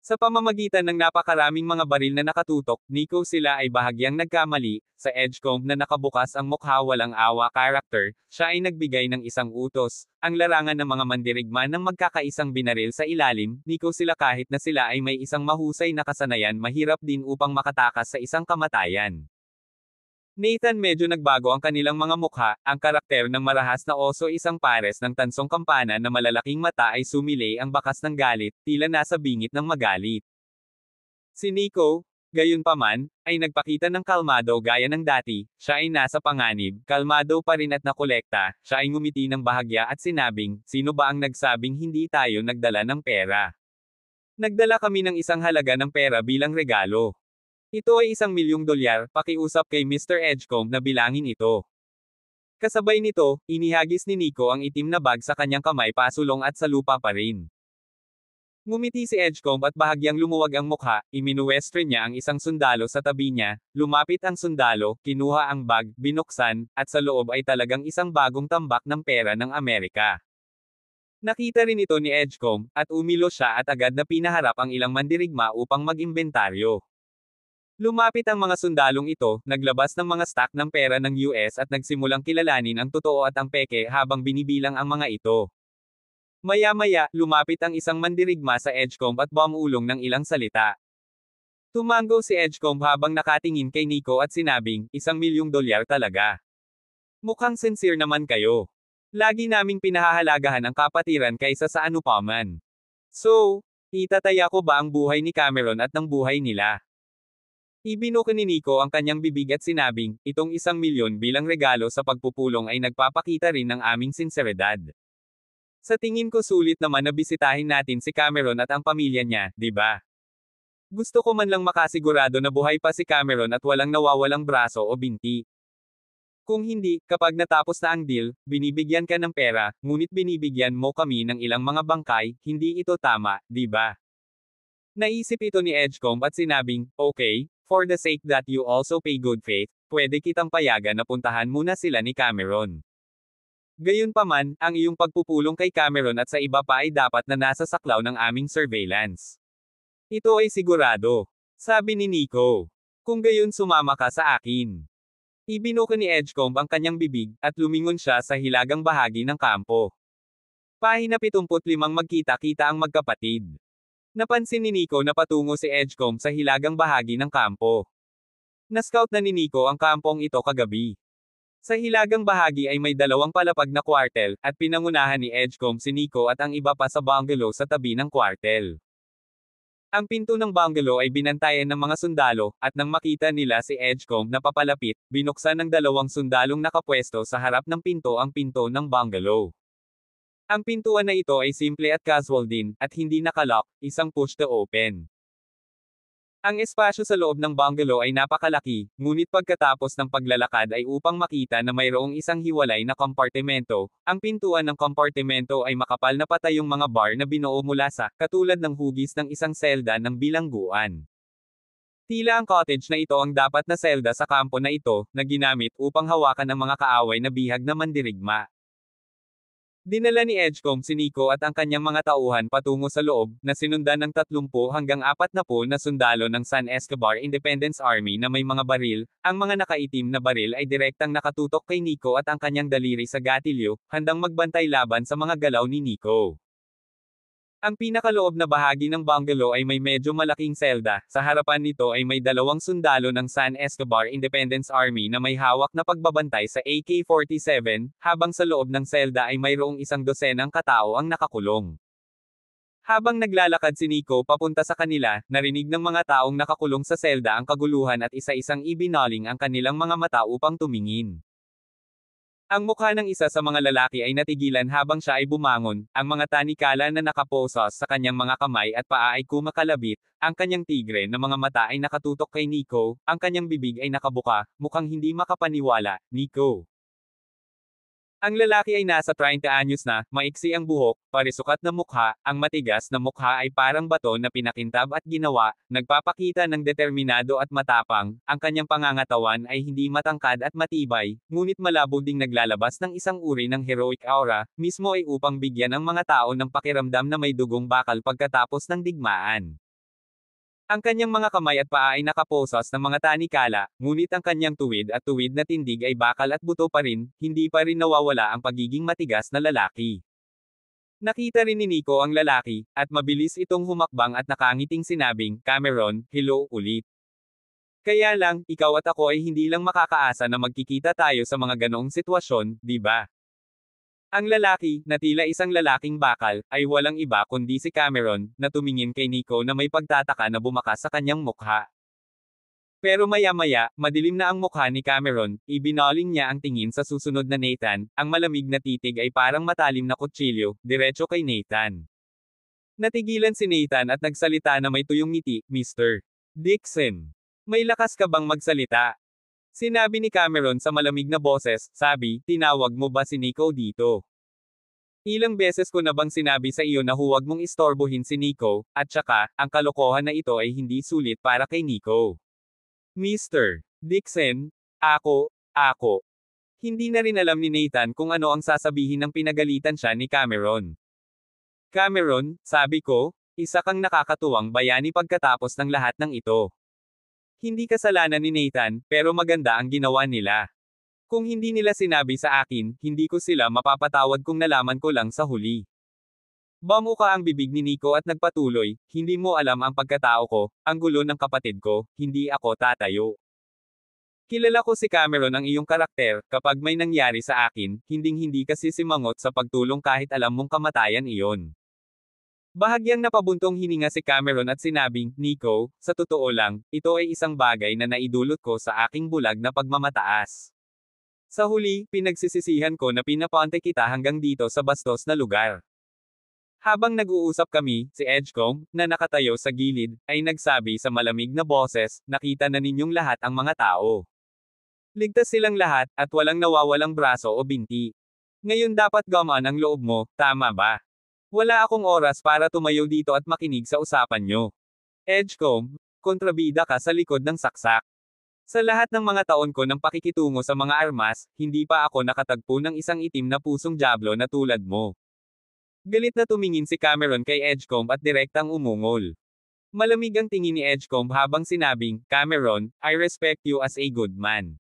Sa pamamagitan ng napakaraming mga baril na nakatutok, Nico sila ay bahagyang nagkamali, sa Edgecomb na nakabukas ang mukha walang awa character, siya ay nagbigay ng isang utos, ang larangan ng mga mandirigma ng magkakaisang binaril sa ilalim, Nico sila kahit na sila ay may isang mahusay na kasanayan mahirap din upang makatakas sa isang kamatayan. Nathan medyo nagbago ang kanilang mga mukha, ang karakter ng marahas na oso isang pares ng tansong kampana na malalaking mata ay sumilay ang bakas ng galit, tila nasa bingit ng magalit. Si Nico, gayunpaman, ay nagpakita ng kalmado gaya ng dati, siya ay nasa panganib, kalmado pa rin at nakolekta, siya ay ngumiti ng bahagya at sinabing, sino ba ang nagsabing hindi tayo nagdala ng pera? Nagdala kami ng isang halaga ng pera bilang regalo. Ito ay $1,000,000, pakiusap kay Mr. Edgecomb na bilangin ito. Kasabay nito, inihagis ni Nico ang itim na bag sa kanyang kamay pasulong at sa lupa pa rin. Ngumiti si Edgecomb at bahagyang lumuwag ang mukha, iminuwestro niya ang isang sundalo sa tabi niya, lumapit ang sundalo, kinuha ang bag, binuksan, at sa loob ay talagang isang bagong tambak ng pera ng Amerika. Nakita rin ito ni Edgecomb, at umilo siya at agad na pinaharap ang ilang mandirigma upang mag-imbentaryo. Lumapit ang mga sundalong ito, naglabas ng mga stock ng pera ng US at nagsimulang kilalanin ang totoo at ang peke habang binibilang ang mga ito. Maya-maya, lumapit ang isang mandirigma sa Edgecomb at bumulong ng ilang salita. Tumango si Edgecomb habang nakatingin kay Nico at sinabing, $1,000,000 talaga. Mukhang sincere naman kayo. Lagi naming pinahahalagahan ang kapatiran kaysa sa anupaman. So, itataya ko ba ang buhay ni Cameron at ng buhay nila? Ibinuka ni Nico ang kanyang bibig at sinabing, itong $1,000,000 bilang regalo sa pagpupulong ay nagpapakita rin ng aming sinseridad. Sa tingin ko sulit naman na bisitahin natin si Cameron at ang pamilya niya, di ba? Gusto ko man lang makasigurado na buhay pa si Cameron at walang nawawalang braso o binti. Kung hindi, kapag natapos na ang deal, binibigyan ka ng pera, ngunit binibigyan mo kami ng ilang mga bangkay, hindi ito tama, di ba? Naisip ito ni Edgecomb at sinabing, okay, for the sake that you also pay good faith, pwede kitang payagan na puntahan muna sila ni Cameron. Gayunpaman, ang iyong pagpupulong kay Cameron at sa iba pa ay dapat na nasa saklaw ng aming surveillance. Ito ay sigurado. Sabi ni Nico. Kung gayon sumama ka sa akin. Ibinuka ni Edgecomb ang kanyang bibig, at lumingon siya sa hilagang bahagi ng kampo. Pahina 75 magkita-kita ang magkapatid. Napansin ni Nico na patungo si Edgecomb sa hilagang bahagi ng kampo. Na-scout na ni Nico ang kampong ito kagabi. Sa hilagang bahagi ay may dalawang palapag na kwartel, at pinangunahan ni Edgecombe si Nico at ang iba pa sa bungalow sa tabi ng kwartel. Ang pinto ng bungalow ay binantayan ng mga sundalo, at nang makita nila si Edgecombe na papalapit, binuksan ng dalawang sundalong nakapwesto sa harap ng pinto ang pinto ng bungalow. Ang pintuan na ito ay simple at casual din, at hindi nakalock, isang push to open. Ang espasyo sa loob ng bungalow ay napakalaki, ngunit pagkatapos ng paglalakad ay upang makita na mayroong isang hiwalay na kompartimento, ang pintuan ng kompartimento ay makapal na patayong mga bar na binuo mula sa, katulad ng hugis ng isang selda ng bilangguan. Tila ang cottage na ito ang dapat na selda sa kampo na ito, na ginamit upang hawakan ang mga kaaway na bihag na mandirigma. Dinala ni Edgecombe si Nico at ang kanyang mga tauhan patungo sa loob, na sinundan ng 30 hanggang 40 na sundalo ng San Escobar Independence Army na may mga baril. Ang mga nakaitim na baril ay direktang nakatutok kay Nico at ang kanyang daliri sa gatilyo, handang magbantay laban sa mga galaw ni Nico. Ang pinakaloob na bahagi ng bungalow ay may medyo malaking selda. Sa harapan nito ay may dalawang sundalo ng San Escobar Independence Army na may hawak na pagbabantay sa AK-47, habang sa loob ng selda ay mayroong isang dosenang katao ang nakakulong. Habang naglalakad si Nico papunta sa kanila, narinig ng mga taong nakakulong sa selda ang kaguluhan at isa-isang ibinaling ang kanilang mga mata upang tumingin. Ang mukha ng isa sa mga lalaki ay natigilan habang siya ay bumangon, ang mga tanikala na nakaposas sa kanyang mga kamay at paa ay kumakalabit, ang kanyang tigre na mga mata ay nakatutok kay Nico, ang kanyang bibig ay nakabuka, mukhang hindi makapaniwala. Nico. Ang lalaki ay nasa 30 anyos na, maiksi ang buhok, parisukat na mukha, ang matigas na mukha ay parang bato na pinakintab at ginawa, nagpapakita ng determinado at matapang, ang kanyang pangangatawan ay hindi matangkad at matibay, ngunit malabo ding naglalabas ng isang uri ng heroic aura, mismo ay upang bigyan ang mga tao ng pakiramdam na may dugong bakal pagkatapos ng digmaan. Ang kanyang mga kamay at paa ay nakaposas ng mga tanikala, ngunit ang kanyang tuwid at tuwid na tindig ay bakal at buto pa rin, hindi pa rin nawawala ang pagiging matigas na lalaki. Nakita rin ni Nico ang lalaki, at mabilis itong humakbang at nakangiting sinabing, Cameron, hello ulit. Kaya lang, ikaw at ako ay hindi lang makakaasa na magkikita tayo sa mga ganoong sitwasyon, di ba? Ang lalaki, na tila isang lalaking bakal, ay walang iba kundi si Cameron, na tumingin kay Nico na may pagtataka na bumakas sa kanyang mukha. Pero maya-maya, madilim na ang mukha ni Cameron, ibinaling niya ang tingin sa susunod na Nathan, ang malamig na titig ay parang matalim na kutsilyo, diretso kay Nathan. Natigilan si Nathan at nagsalita na may tuyong ngiti, Mr. Dixon. May lakas ka bang magsalita? Sinabi ni Cameron sa malamig na boses, sabi, tinawag mo ba si Nico dito? Ilang beses ko na bang sinabi sa iyo na huwag mong istorbohin si Nico, at saka, ang kalokohan na ito ay hindi sulit para kay Nico. Mr. Dixon, ako. Hindi na rin alam ni Nathan kung ano ang sasabihin ng pinagalitan siya ni Cameron. Cameron, sabi ko, isa kang nakakatuwang bayani pagkatapos ng lahat ng ito. Hindi kasalanan ni Nathan, pero maganda ang ginawa nila. Kung hindi nila sinabi sa akin, hindi ko sila mapapatawad kung nalaman ko lang sa huli. Bamuka ang bibig ni Nico at nagpatuloy, hindi mo alam ang pagkatao ko, ang gulo ng kapatid ko, hindi ako tatayo. Kilala ko si Cameron ang iyong karakter, kapag may nangyari sa akin, hinding-hindi kasi simangot sa pagtulong kahit alam mong kamatayan iyon. Bahagyang napabuntong hininga si Cameron at sinabing, Nico, sa totoo lang, ito ay isang bagay na naidulot ko sa aking bulag na pagmamataas. Sa huli, pinagsisisihan ko na pinaponte kita hanggang dito sa bastos na lugar. Habang nag-uusap kami, si Edgecombe, na nakatayo sa gilid, ay nagsabi sa malamig na boses, nakita na ninyong lahat ang mga tao. Ligtas silang lahat, at walang nawawalang braso o binti. Ngayon dapat gumaan ang loob mo, tama ba? Wala akong oras para tumayo dito at makinig sa usapan nyo. Edgecombe, kontrabida ka sa likod ng saksak. Sa lahat ng mga taon ko ng pakikitungo sa mga armas, hindi pa ako nakatagpo ng isang itim na pusong diablo na tulad mo. Galit na tumingin si Cameron kay Edgecombe at direktang umungol. Malamig ang tingin ni Edgecombe habang sinabing, Cameron, I respect you as a good man.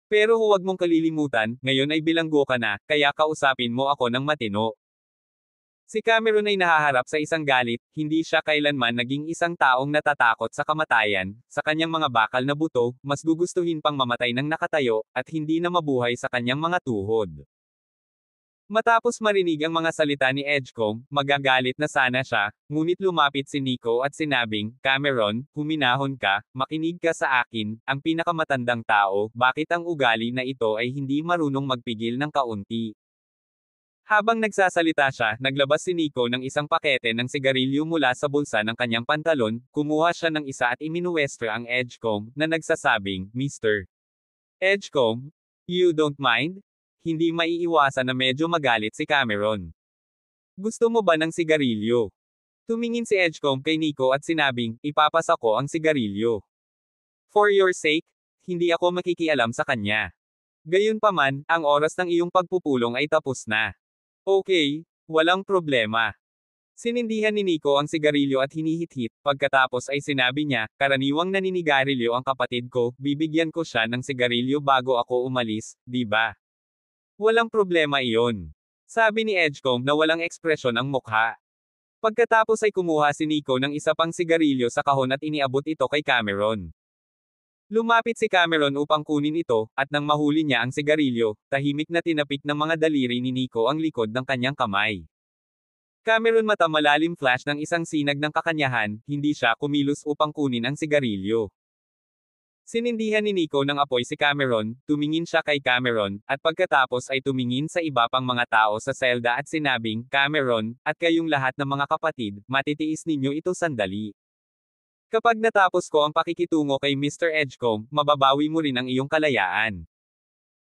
Pero huwag mong kalilimutan, ngayon ay bilanggo ka na, kaya kausapin mo ako ng matino. Si Cameron ay nahaharap sa isang galit, hindi siya kailanman naging isang taong natatakot sa kamatayan, sa kanyang mga bakal na buto, mas gugustuhin pang mamatay ng nakatayo, at hindi na mabuhay sa kanyang mga tuhod. Matapos marinig ang mga salita ni Edgecombe, magagalit na sana siya, ngunit lumapit si Nico at sinabing, Cameron, huminahon ka, makinig ka sa akin, ang pinakamatandang tao, bakit ang ugali na ito ay hindi marunong magpigil ng kaunti? Habang nagsasalita siya, naglabas si Nico ng isang pakete ng sigarilyo mula sa bulsa ng kanyang pantalon, kumuha siya ng isa at iminuwestra ang Edgecombe, na nagsasabing, Mr. Edgecombe, you don't mind? Hindi maiiwasan na medyo magalit si Cameron. Gusto mo ba ng sigarilyo? Tumingin si Edgecombe kay Nico at sinabing, ipapasa ko ang sigarilyo. For your sake, hindi ako makikialam sa kanya. Gayunpaman, ang oras ng iyong pagpupulong ay tapos na. Okay, walang problema. Sinindihan ni Nico ang sigarilyo at hinihit-hit, pagkatapos ay sinabi niya, karaniwang naninigarilyo ang kapatid ko, bibigyan ko siya ng sigarilyo bago ako umalis, di ba? Walang problema iyon. Sabi ni Edgecombe na walang ekspresyon ang mukha. Pagkatapos ay kumuha si Nico ng isa pang sigarilyo sa kahon at iniabot ito kay Cameron. Lumapit si Cameron upang kunin ito, at nang mahuli niya ang sigarilyo, tahimik na tinapik ng mga daliri ni Nico ang likod ng kanyang kamay. Cameron mata malalim flash ng isang sinag ng kakanyahan, hindi siya kumilos upang kunin ang sigarilyo. Sinindihan ni Nico ng apoy si Cameron, tumingin siya kay Cameron, at pagkatapos ay tumingin sa iba pang mga tao sa selda at sinabing, Cameron, at kayong lahat ng mga kapatid, matitiis ninyo ito sandali. Kapag natapos ko ang pakikitungo kay Mr. Edgecombe, mababawi mo rin ang iyong kalayaan.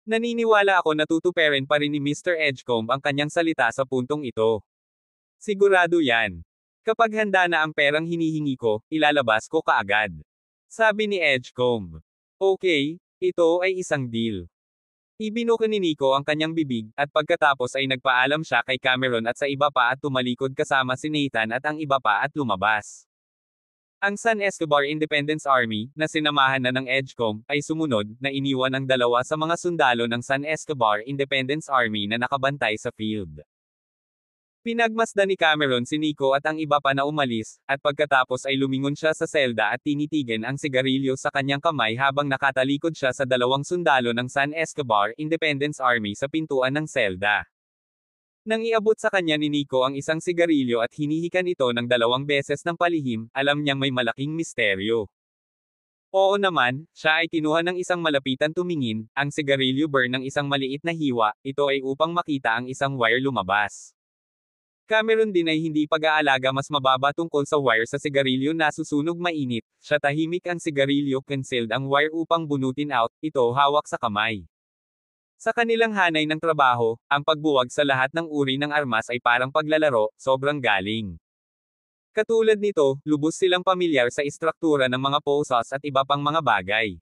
Naniniwala ako na tutuperin pa rin ni Mr. Edgecombe ang kanyang salita sa puntong ito. Sigurado yan. Kapag handa na ang perang hinihingi ko, ilalabas ko kaagad. Sabi ni Edgecombe. Okay, ito ay isang deal. Ibinuka ni Nico ang kanyang bibig, at pagkatapos ay nagpaalam siya kay Cameron at sa iba pa at tumalikod kasama si Nathan at ang iba pa at lumabas. Ang San Escobar Independence Army, na sinamahan na ng Edgecombe, ay sumunod, na iniwan ang dalawa sa mga sundalo ng San Escobar Independence Army na nakabantay sa field. Pinagmasdan ni Cameron si Nico at ang iba pa na umalis, at pagkatapos ay lumingon siya sa selda at tinitigan ang sigarilyo sa kanyang kamay habang nakatalikod siya sa dalawang sundalo ng San Escobar Independence Army sa pintuan ng selda. Nang iabot sa kanya ni Nico ang isang sigarilyo at hinihikan ito ng 2 beses ng palihim, alam niyang may malaking misteryo. Oo naman, siya ay kinuha ng isang malapitan tumingin, ang sigarilyo burn ng isang maliit na hiwa, ito ay upang makita ang isang wire lumabas. Cameron din ay hindi pag-aalaga mas mababa tungkol sa wire sa sigarilyo na susunog mainit, siya tahimik ang sigarilyo concealed ang wire upang bunutin out, ito hawak sa kamay. Sa kanilang hanay ng trabaho, ang pagbuwag sa lahat ng uri ng armas ay parang paglalaro, sobrang galing. Katulad nito, lubos silang pamilyar sa istruktura ng mga posas at iba pang mga bagay.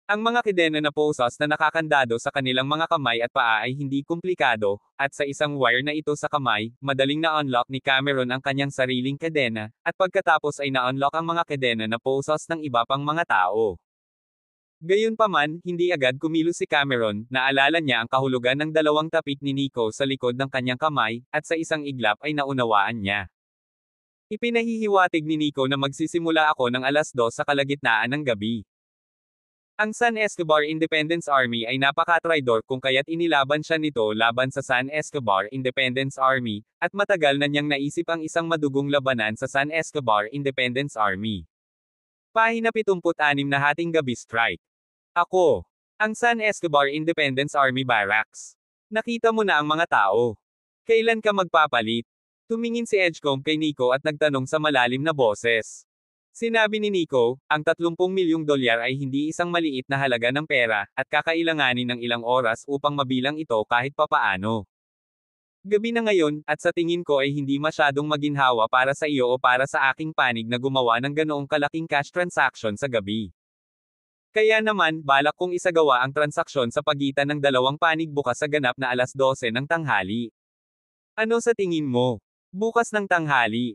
Ang mga kedena na posas na nakakandado sa kanilang mga kamay at paa ay hindi komplikado, at sa isang wire na ito sa kamay, madaling na-unlock ni Cameron ang kanyang sariling kedena, at pagkatapos ay na-unlock ang mga kedena na posas ng iba pang mga tao. Gayunpaman, hindi agad kumilos si Cameron, naalala niya ang kahulugan ng 2 tapik ni Nico sa likod ng kanyang kamay, at sa isang iglap ay naunawaan niya. Ipinahihiwatig ni Nico na magsisimula ako ng 2:00 sa kalagitnaan ng gabi. Ang San Escobar Independence Army ay napaka-traidor kung kaya't inilaban siya nito laban sa San Escobar Independence Army, at matagal na niyang naisip ang isang madugong labanan sa San Escobar Independence Army. Pahina 76 na Hating Gabi Strike. Ako. Ang San Escobar Independence Army Barracks. Nakita mo na ang mga tao. Kailan ka magpapalit? Tumingin si Edgecombe kay Nico at nagtanong sa malalim na boses. Sinabi ni Nico, ang 30 milyong dolyar ay hindi isang maliit na halaga ng pera, at kakailanganin ng ilang oras upang mabilang ito kahit papaano. Gabi na ngayon, at sa tingin ko ay hindi masyadong maginhawa para sa iyo o para sa aking panig na gumawa ng ganoong kalaking cash transaction sa gabi. Kaya naman, balak kong isagawa ang transaksyon sa pagitan ng 2 panig bukas sa ganap na 12:00 ng tanghali. Ano sa tingin mo? Bukas ng tanghali.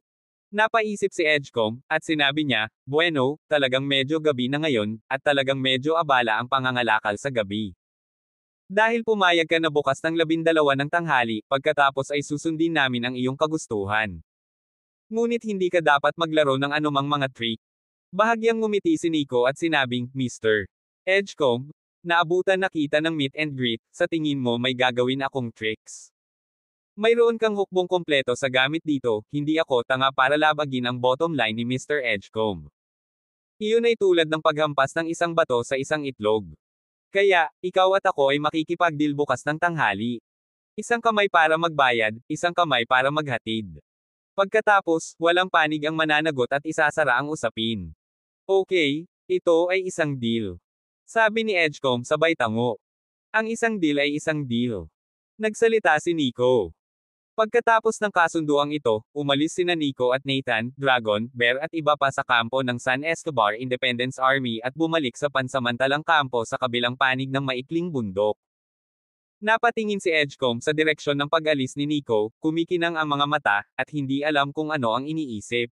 Napaisip si Edgecombe, at sinabi niya, bueno, talagang medyo gabi na ngayon, at talagang medyo abala ang pangangalakal sa gabi. Dahil pumayag ka na bukas ng 12 ng tanghali, pagkatapos ay susundin namin ang iyong kagustuhan. Ngunit hindi ka dapat maglaro ng anumang mga trick. Bahagyang ngumiti si Nico at sinabing, Mr. Edgecombe, naabutan na kita ng meet and greet, sa tingin mo may gagawin akong tricks. Mayroon kang hukbong kompleto sa gamit dito, hindi ako tanga para labagin ang bottom line ni Mr. Edgecombe. Iyon ay tulad ng paghampas ng isang bato sa isang itlog. Kaya, ikaw at ako ay makikipagdeal bukas ng tanghali. Isang kamay para magbayad, isang kamay para maghatid. Pagkatapos, walang panig ang mananagot at isasara ang usapin. Okay, ito ay isang deal. Sabi ni Edgecombe sabay tango. Ang isang deal ay isang deal. Nagsalita si Nico. Pagkatapos ng kasunduang ito, umalis sina Nico at Nathan, Dragon, Bear at iba pa sa kampo ng San Escobar Independence Army at bumalik sa pansamantalang kampo sa kabilang panig ng maikling bundok. Napatingin si Edgecombe sa direksyon ng pag-alis ni Nico, kumikinang ang mga mata, at hindi alam kung ano ang iniisip.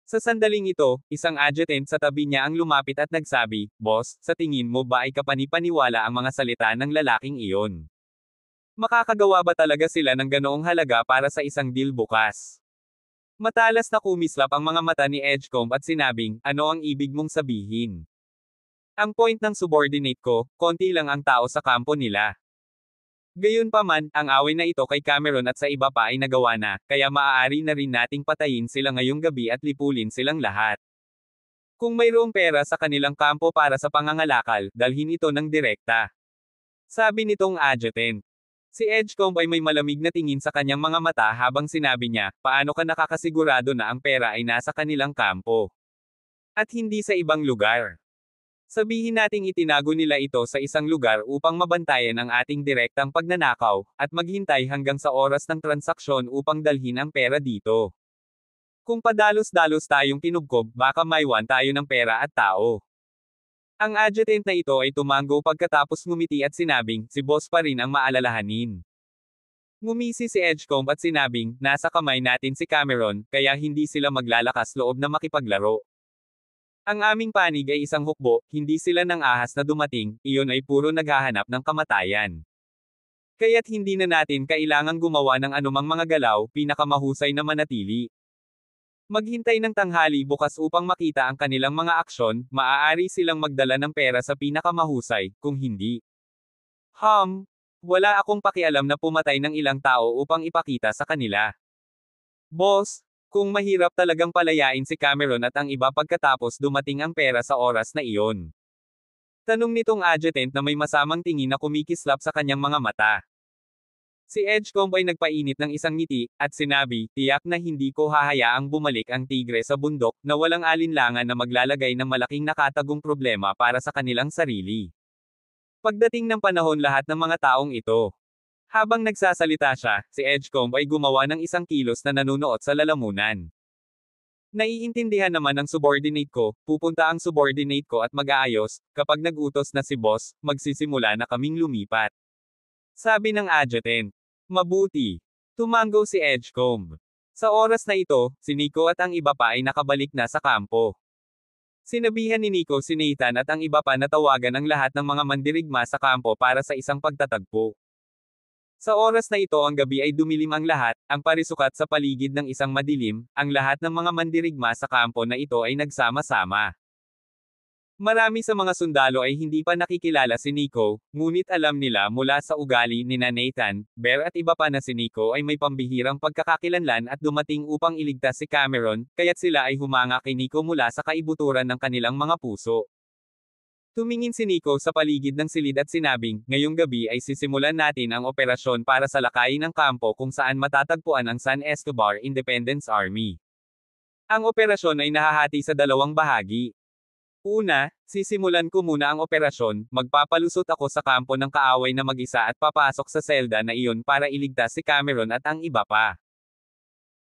Sa sandaling ito, isang adjutant sa tabi niya ang lumapit at nagsabi, Boss, sa tingin mo ba ay kapanipaniwala ang mga salita ng lalaking iyon? Makakagawa ba talaga sila ng ganoong halaga para sa isang deal bukas? Matalas na kumislap ang mga mata ni Edgecombe at sinabing, ano ang ibig mong sabihin? Ang point ng subordinate ko, konti lang ang tao sa kampo nila. Gayunpaman, ang away na ito kay Cameron at sa iba pa ay nagawa na, kaya maaari na rin nating patayin sila ngayong gabi at lipulin silang lahat. Kung mayroong pera sa kanilang kampo para sa pangangalakal, dalhin ito ng direkta. Sabi nitong adjutant. Si Edgecombe ay may malamig na tingin sa kanyang mga mata habang sinabi niya, paano ka nakakasigurado na ang pera ay nasa kanilang kampo? At hindi sa ibang lugar. Sabihin nating itinago nila ito sa isang lugar upang mabantayan ang ating direktang pagnanakaw, at maghintay hanggang sa oras ng transaksyon upang dalhin ang pera dito. Kung padalos-dalos tayong kinubkob, baka maiwan tayo ng pera at tao. Ang adjutant na ito ay tumango pagkatapos ngumiti at sinabing, si boss pa rin ang maalalahanin. Ngumisi si Edgecombe at sinabing, nasa kamay natin si Cameron, kaya hindi sila maglalakas loob na makipaglaro. Ang aming panig ay isang hukbo, hindi sila nang ahas na dumating, iyon ay puro naghahanap ng kamatayan. Kaya't hindi na natin kailangang gumawa ng anumang mga galaw, pinakamahusay na manatili. Maghintay ng tanghali bukas upang makita ang kanilang mga aksyon, maaari silang magdala ng pera sa pinakamahusay, kung hindi. Wala akong pakialam na pumatay ng ilang tao upang ipakita sa kanila. Boss, kung mahirap talagang palayain si Cameron at ang iba pagkatapos dumating ang pera sa oras na iyon. Tanong nitong adjutant na may masamang tingin na kumikislap sa kanyang mga mata. Si Edgecombe ay nagpainit ng isang ngiti, at sinabi, tiyak na hindi ko hahayaang bumalik ang tigre sa bundok, na walang alinlangan na maglalagay ng malaking nakatagong problema para sa kanilang sarili. Pagdating ng panahon lahat ng mga taong ito. Habang nagsasalita siya, si Edgecombe ay gumawa ng isang kilos na nanunuot sa lalamunan. Naiintindihan naman ng subordinate ko, pupunta ang subordinate ko at mag-aayos, kapag nag-utos na si boss, magsisimula na kaming lumipat. Sabi ng adjutant. Mabuti. Tumango si Edgecombe. Sa oras na ito, si Nico at ang iba pa ay nakabalik na sa kampo. Sinabihan ni Nico si Nathan at ang iba pa na tawagan ang lahat ng mga mandirigma sa kampo para sa isang pagtatagpo. Sa oras na ito ang gabi ay dumilim ang lahat, ang parisukat sa paligid ng isang madilim, ang lahat ng mga mandirigma sa kampo na ito ay nagsama-sama. Marami sa mga sundalo ay hindi pa nakikilala si Nico, ngunit alam nila mula sa ugali ni Nathan, Bear at iba pa na si Nico ay may pambihirang pagkakakilanlan at dumating upang iligtas si Cameron, kaya't sila ay humanga kay Nico mula sa kaibuturan ng kanilang mga puso. Tumingin si Nico sa paligid ng silid at sinabing, ngayong gabi ay sisimulan natin ang operasyon para sa lakayin ng kampo kung saan matatagpuan ang San Escobar Independence Army. Ang operasyon ay nahahati sa dalawang bahagi. Una, sisimulan ko muna ang operasyon, magpapalusot ako sa kampo ng kaaway na mag-isa at papasok sa selda na iyon para iligtas si Cameron at ang iba pa.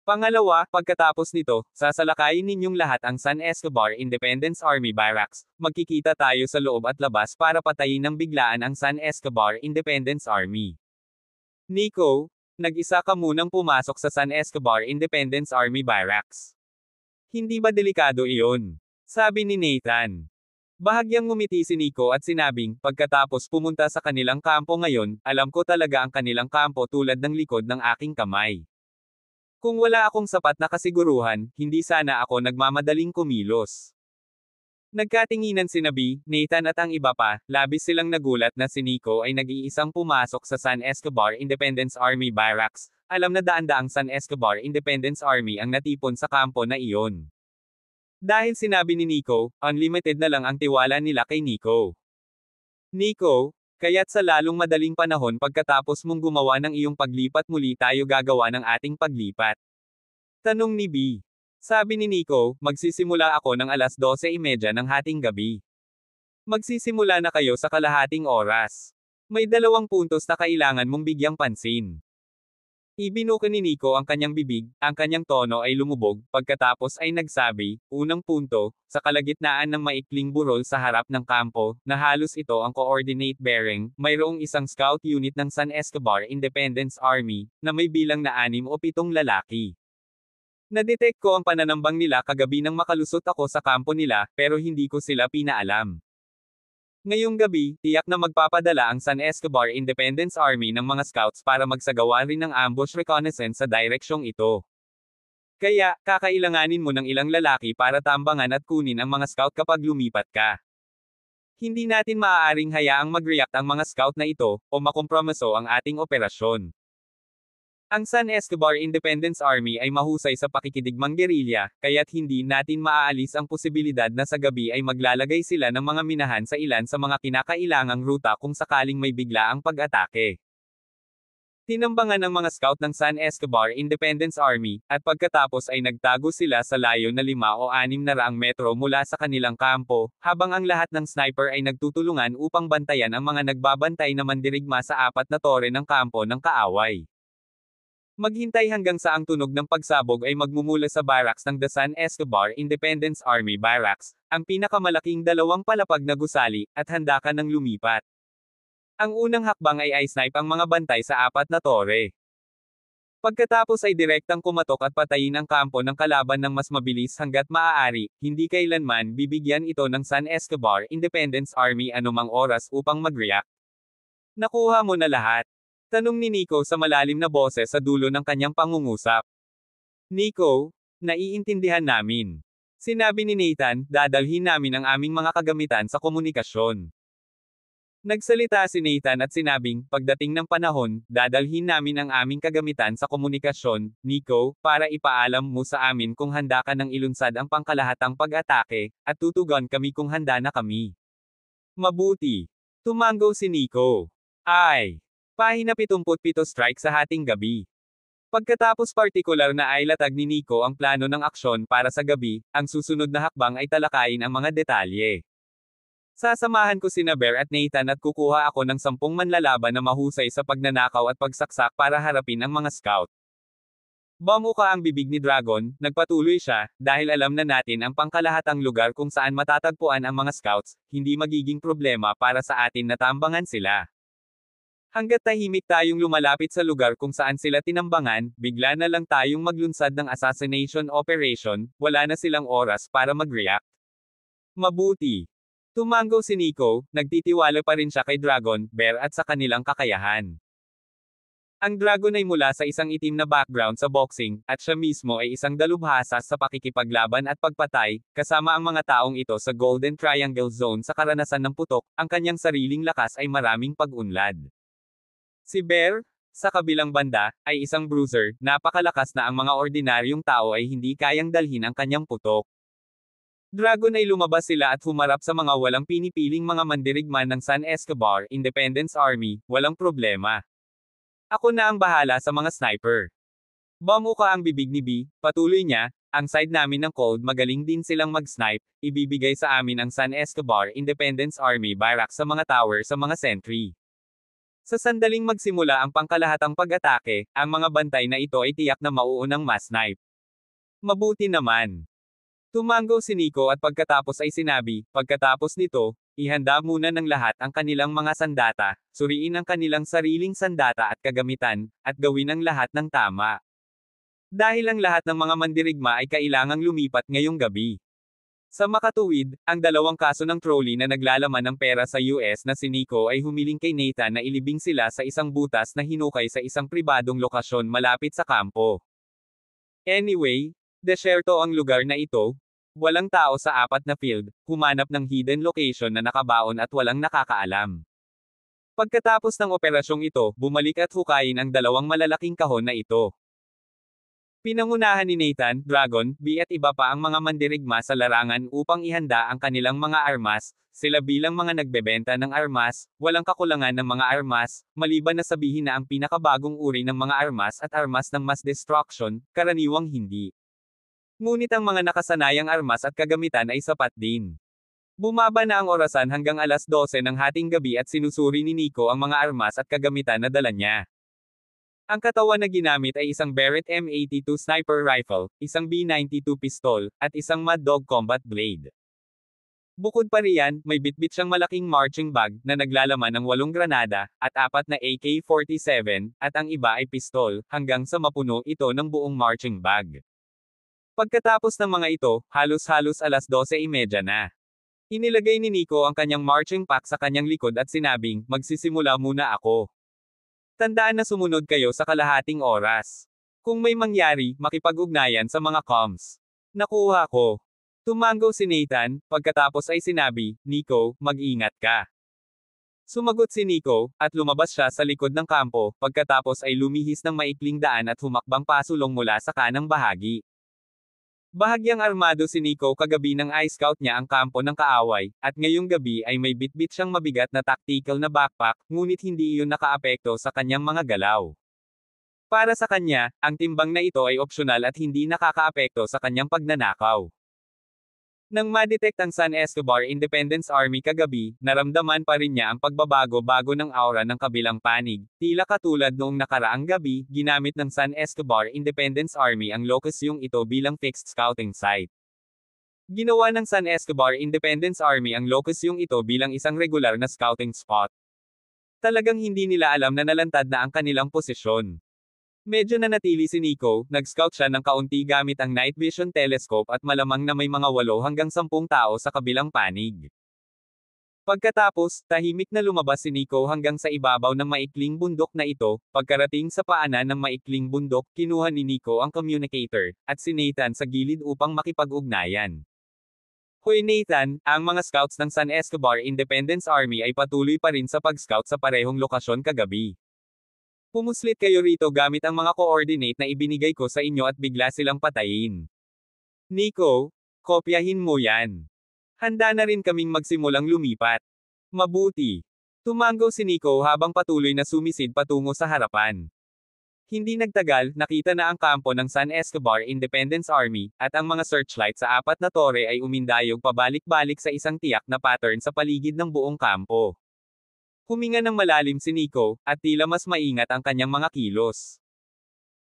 Pangalawa, pagkatapos nito, sasalakayin ninyong lahat ang San Escobar Independence Army Barracks, magkikita tayo sa loob at labas para patayin ng biglaan ang San Escobar Independence Army. Nico, nag-isa ka munang pumasok sa San Escobar Independence Army Barracks. Hindi ba delikado iyon? Sabi ni Nathan. Bahagyang ngumiti si Nico at sinabing, pagkatapos pumunta sa kanilang kampo ngayon, alam ko talaga ang kanilang kampo tulad ng likod ng aking kamay. Kung wala akong sapat na kasiguruhan, hindi sana ako nagmamadaling kumilos. Nagkatinginan sina B, Nathan at ang iba pa, labis silang nagulat na si Nico ay nag-iisang pumasok sa San Escobar Independence Army Barracks. Alam na daan-daang San Escobar Independence Army ang natipon sa kampo na iyon. Dahil sinabi ni Nico, unlimited na lang ang tiwala nila kay Nico. Nico, kaya't sa lalong madaling panahon pagkatapos mong gumawa ng iyong paglipat muli tayo gagawa ng ating paglipat. Tanong ni B. Sabi ni Nico, magsisimula ako ng alas 12:30 ng hating gabi. Magsisimula na kayo sa kalahating oras. May 2 puntos na kailangan mong bigyang pansin. Ibinuka ni Nico ang kanyang bibig, ang kanyang tono ay lumubog, pagkatapos ay nagsabi, unang punto, sa kalagitnaan ng maikling burol sa harap ng kampo, na halos ito ang coordinate bearing, mayroong isang scout unit ng San Escobar Independence Army, na may bilang na 6 o 7 lalaki. Nadetect ko ang pananambang nila kagabi nang makalusot ako sa kampo nila, pero hindi ko sila pinaalam. Ngayong gabi, tiyak na magpapadala ang San Escobar Independence Army ng mga scouts para magsagawa rin ng ambush reconnaissance sa direksyong ito. Kaya, kakailanganin mo ng ilang lalaki para tambangan at kunin ang mga scout kapag lumipat ka. Hindi natin maaaring hayaang mag-react ang mga scout na ito, o makompromiso ang ating operasyon. Ang San Escobar Independence Army ay mahusay sa pakikidigmang gerilya, kaya't hindi natin maaalis ang posibilidad na sa gabi ay maglalagay sila ng mga minahan sa ilan sa mga kinakailangang ruta kung sakaling may biglaang pag-atake. Tinambangan ng mga scout ng San Escobar Independence Army, at pagkatapos ay nagtago sila sa layo na 5 o 600 metro mula sa kanilang kampo, habang ang lahat ng sniper ay nagtutulungan upang bantayan ang mga nagbabantay na mandirigma sa 4 na tore ng kampo ng kaaway. Maghintay hanggang sa ang tunog ng pagsabog ay magmumula sa barracks ng The San Escobar Independence Army Barracks, ang pinakamalaking 2 palapag na gusali, at handa ka ng lumipat. Ang unang hakbang ay i-snipe ang mga bantay sa 4 na tore. Pagkatapos ay direktang kumatok at patayin ang kampo ng kalaban ng mas mabilis hanggat maaari, hindi kailanman bibigyan ito ng San Escobar Independence Army anumang oras upang mag-react. Nakuha mo na lahat? Tanong ni Nico sa malalim na boses sa dulo ng kanyang pangungusap. Nico, naiintindihan namin. Sinabi ni Nathan, dadalhin namin ang aming mga kagamitan sa komunikasyon. Nagsalita si Nathan at sinabing, pagdating ng panahon, dadalhin namin ang aming kagamitan sa komunikasyon, Nico, para ipaalam mo sa amin kung handa ka ng ilunsad ang pangkalahatang pag-atake, at tutugon kami kung handa na kami. Mabuti. Tumango si Nico. Pahina 77 strike sa hating gabi. Pagkatapos partikular na ay latag ni Nico ang plano ng aksyon para sa gabi, ang susunod na hakbang ay talakayin ang mga detalye. Sasamahan ko sina Bear at Nathan at kukuha ako ng 10 manlalaban na mahusay sa pagnanakaw at pagsaksak para harapin ang mga scout. Bumuka ang bibig ni Dragon, nagpatuloy siya, dahil alam na natin ang pangkalahatang lugar kung saan matatagpuan ang mga scouts, hindi magiging problema para sa atin na tambangan sila. Hanggat tahimik tayong lumalapit sa lugar kung saan sila tinambangan, bigla na lang tayong maglunsad ng assassination operation, wala na silang oras para mag-react. Mabuti. Tumango si Nico, nagtitiwala pa rin siya kay Dragon, Bear at sa kanilang kakayahan. Ang Dragon ay mula sa isang itim na background sa boxing, at siya mismo ay isang dalubhasa sa pakikipaglaban at pagpatay, kasama ang mga taong ito sa Golden Triangle Zone sa karanasan ng putok, ang kanyang sariling lakas ay maraming pag-unlad. Si Bear, sa kabilang banda, ay isang bruiser, napakalakas na ang mga ordinaryong tao ay hindi kayang dalhin ang kanyang putok. Dragon ay lumabas sila at humarap sa mga walang pinipiling mga mandirigma ng San Escobar Independence Army, walang problema. Ako na ang bahala sa mga sniper. Bumuka ang bibig ni B, patuloy niya, ang side namin ng cold magaling din silang mag-snipe, ibibigay sa amin ang San Escobar Independence Army Barracks sa mga tower sa mga sentry. Sa sandaling magsimula ang pangkalahatang pag-atake, ang mga bantay na ito ay tiyak na mauunang ma-snipe. Mabuti naman. Tumango si Nico at pagkatapos ay sinabi, pagkatapos nito, ihanda muna ng lahat ang kanilang mga sandata, suriin ang kanilang sariling sandata at kagamitan, at gawin ang lahat ng tama. Dahil ang lahat ng mga mandirigma ay kailangang lumipat ngayong gabi. Sa makatuwid, ang dalawang kaso ng trolley na naglalaman ng pera sa US na si Nico ay humiling kay Nathan na ilibing sila sa isang butas na hinukay sa isang pribadong lokasyon malapit sa kampo. Anyway, desyerto ang lugar na ito, walang tao sa apat na field, humanap ng hidden location na nakabaon at walang nakakaalam. Pagkatapos ng operasyong ito, bumalik at hukayin ang dalawang malalaking kahon na ito. Pinangunahan ni Nathan, Dragon, B at iba pa ang mga mandirigma sa larangan upang ihanda ang kanilang mga armas, sila bilang mga nagbebenta ng armas, walang kakulangan ng mga armas, maliban na sabihin na ang pinakabagong uri ng mga armas at armas ng mass destruction, karaniwang hindi. Ngunit ang mga nakasanayang armas at kagamitan ay sapat din. Bumaba na ang orasan hanggang alas 12 ng hating gabi at sinusuri ni Nico ang mga armas at kagamitan na dala niya. Ang katawan na ginamit ay isang Barrett M82 sniper rifle, isang B92 pistol, at isang Mad Dog combat blade. Bukod pa riyan, may bitbit siyang malaking marching bag na naglalaman ng 8 granada, at 4 na AK-47, at ang iba ay pistol, hanggang sa mapuno ito ng buong marching bag. Pagkatapos ng mga ito, halos-halos alas 12:30 na. Inilagay ni Nico ang kanyang marching pack sa kanyang likod at sinabing, magsisimula muna ako. Tandaan na sumunod kayo sa kalahating oras. Kung may mangyari, makipag-ugnayan sa mga comms. Nakuha ko. Tumango si Nathan, pagkatapos ay sinabi, Nico, mag-ingat ka. Sumagot si Nico, at lumabas siya sa likod ng kampo, pagkatapos ay lumihis ng maikling daan at humakbang pasulong mula sa kanang bahagi. Bahagyang armado si Nico kagabi ng i-scout niya ang kampo ng kaaway, at ngayong gabi ay may bitbit siyang mabigat na tactical na backpack, ngunit hindi iyon nakaapekto sa kanyang mga galaw. Para sa kanya, ang timbang na ito ay opsyonal at hindi nakakaapekto sa kanyang pagnanakaw. Nang madetect ang San Escobar Independence Army kagabi, naramdaman pa rin niya ang pagbabago-bago ng aura ng kabilang panig, tila katulad noong nakaraang gabi, ginamit ng San Escobar Independence Army ang lokasyong ito bilang fixed scouting site. Ginawa ng San Escobar Independence Army ang lokasyong ito bilang isang regular na scouting spot. Talagang hindi nila alam na nalantad na ang kanilang posisyon. Medyo nanatili si Nico, nag-scout siya ng kaunti gamit ang night vision telescope at malamang na may mga 8 hanggang 10 tao sa kabilang panig. Pagkatapos, tahimik na lumabas si Nico hanggang sa ibabaw ng maikling bundok na ito, pagkarating sa paanan ng maikling bundok, kinuha ni Nico ang communicator, at si Nathan sa gilid upang makipag-ugnayan. Hoy Nathan, ang mga scouts ng San Escobar Independence Army ay patuloy pa rin sa pag-scout sa parehong lokasyon kagabi. Pumuslit kayo rito gamit ang mga coordinate na ibinigay ko sa inyo at bigla silang patayin. Nico, kopyahin mo yan. Handa na rin kaming magsimulang lumipat. Mabuti. Tumango si Nico habang patuloy na sumisid patungo sa harapan. Hindi nagtagal, nakita na ang kampo ng San Escobar Independence Army, at ang mga searchlight sa 4 na tore ay umindayog pabalik-balik sa isang tiyak na pattern sa paligid ng buong kampo. Huminga ng malalim si Nico, at tila mas maingat ang kanyang mga kilos.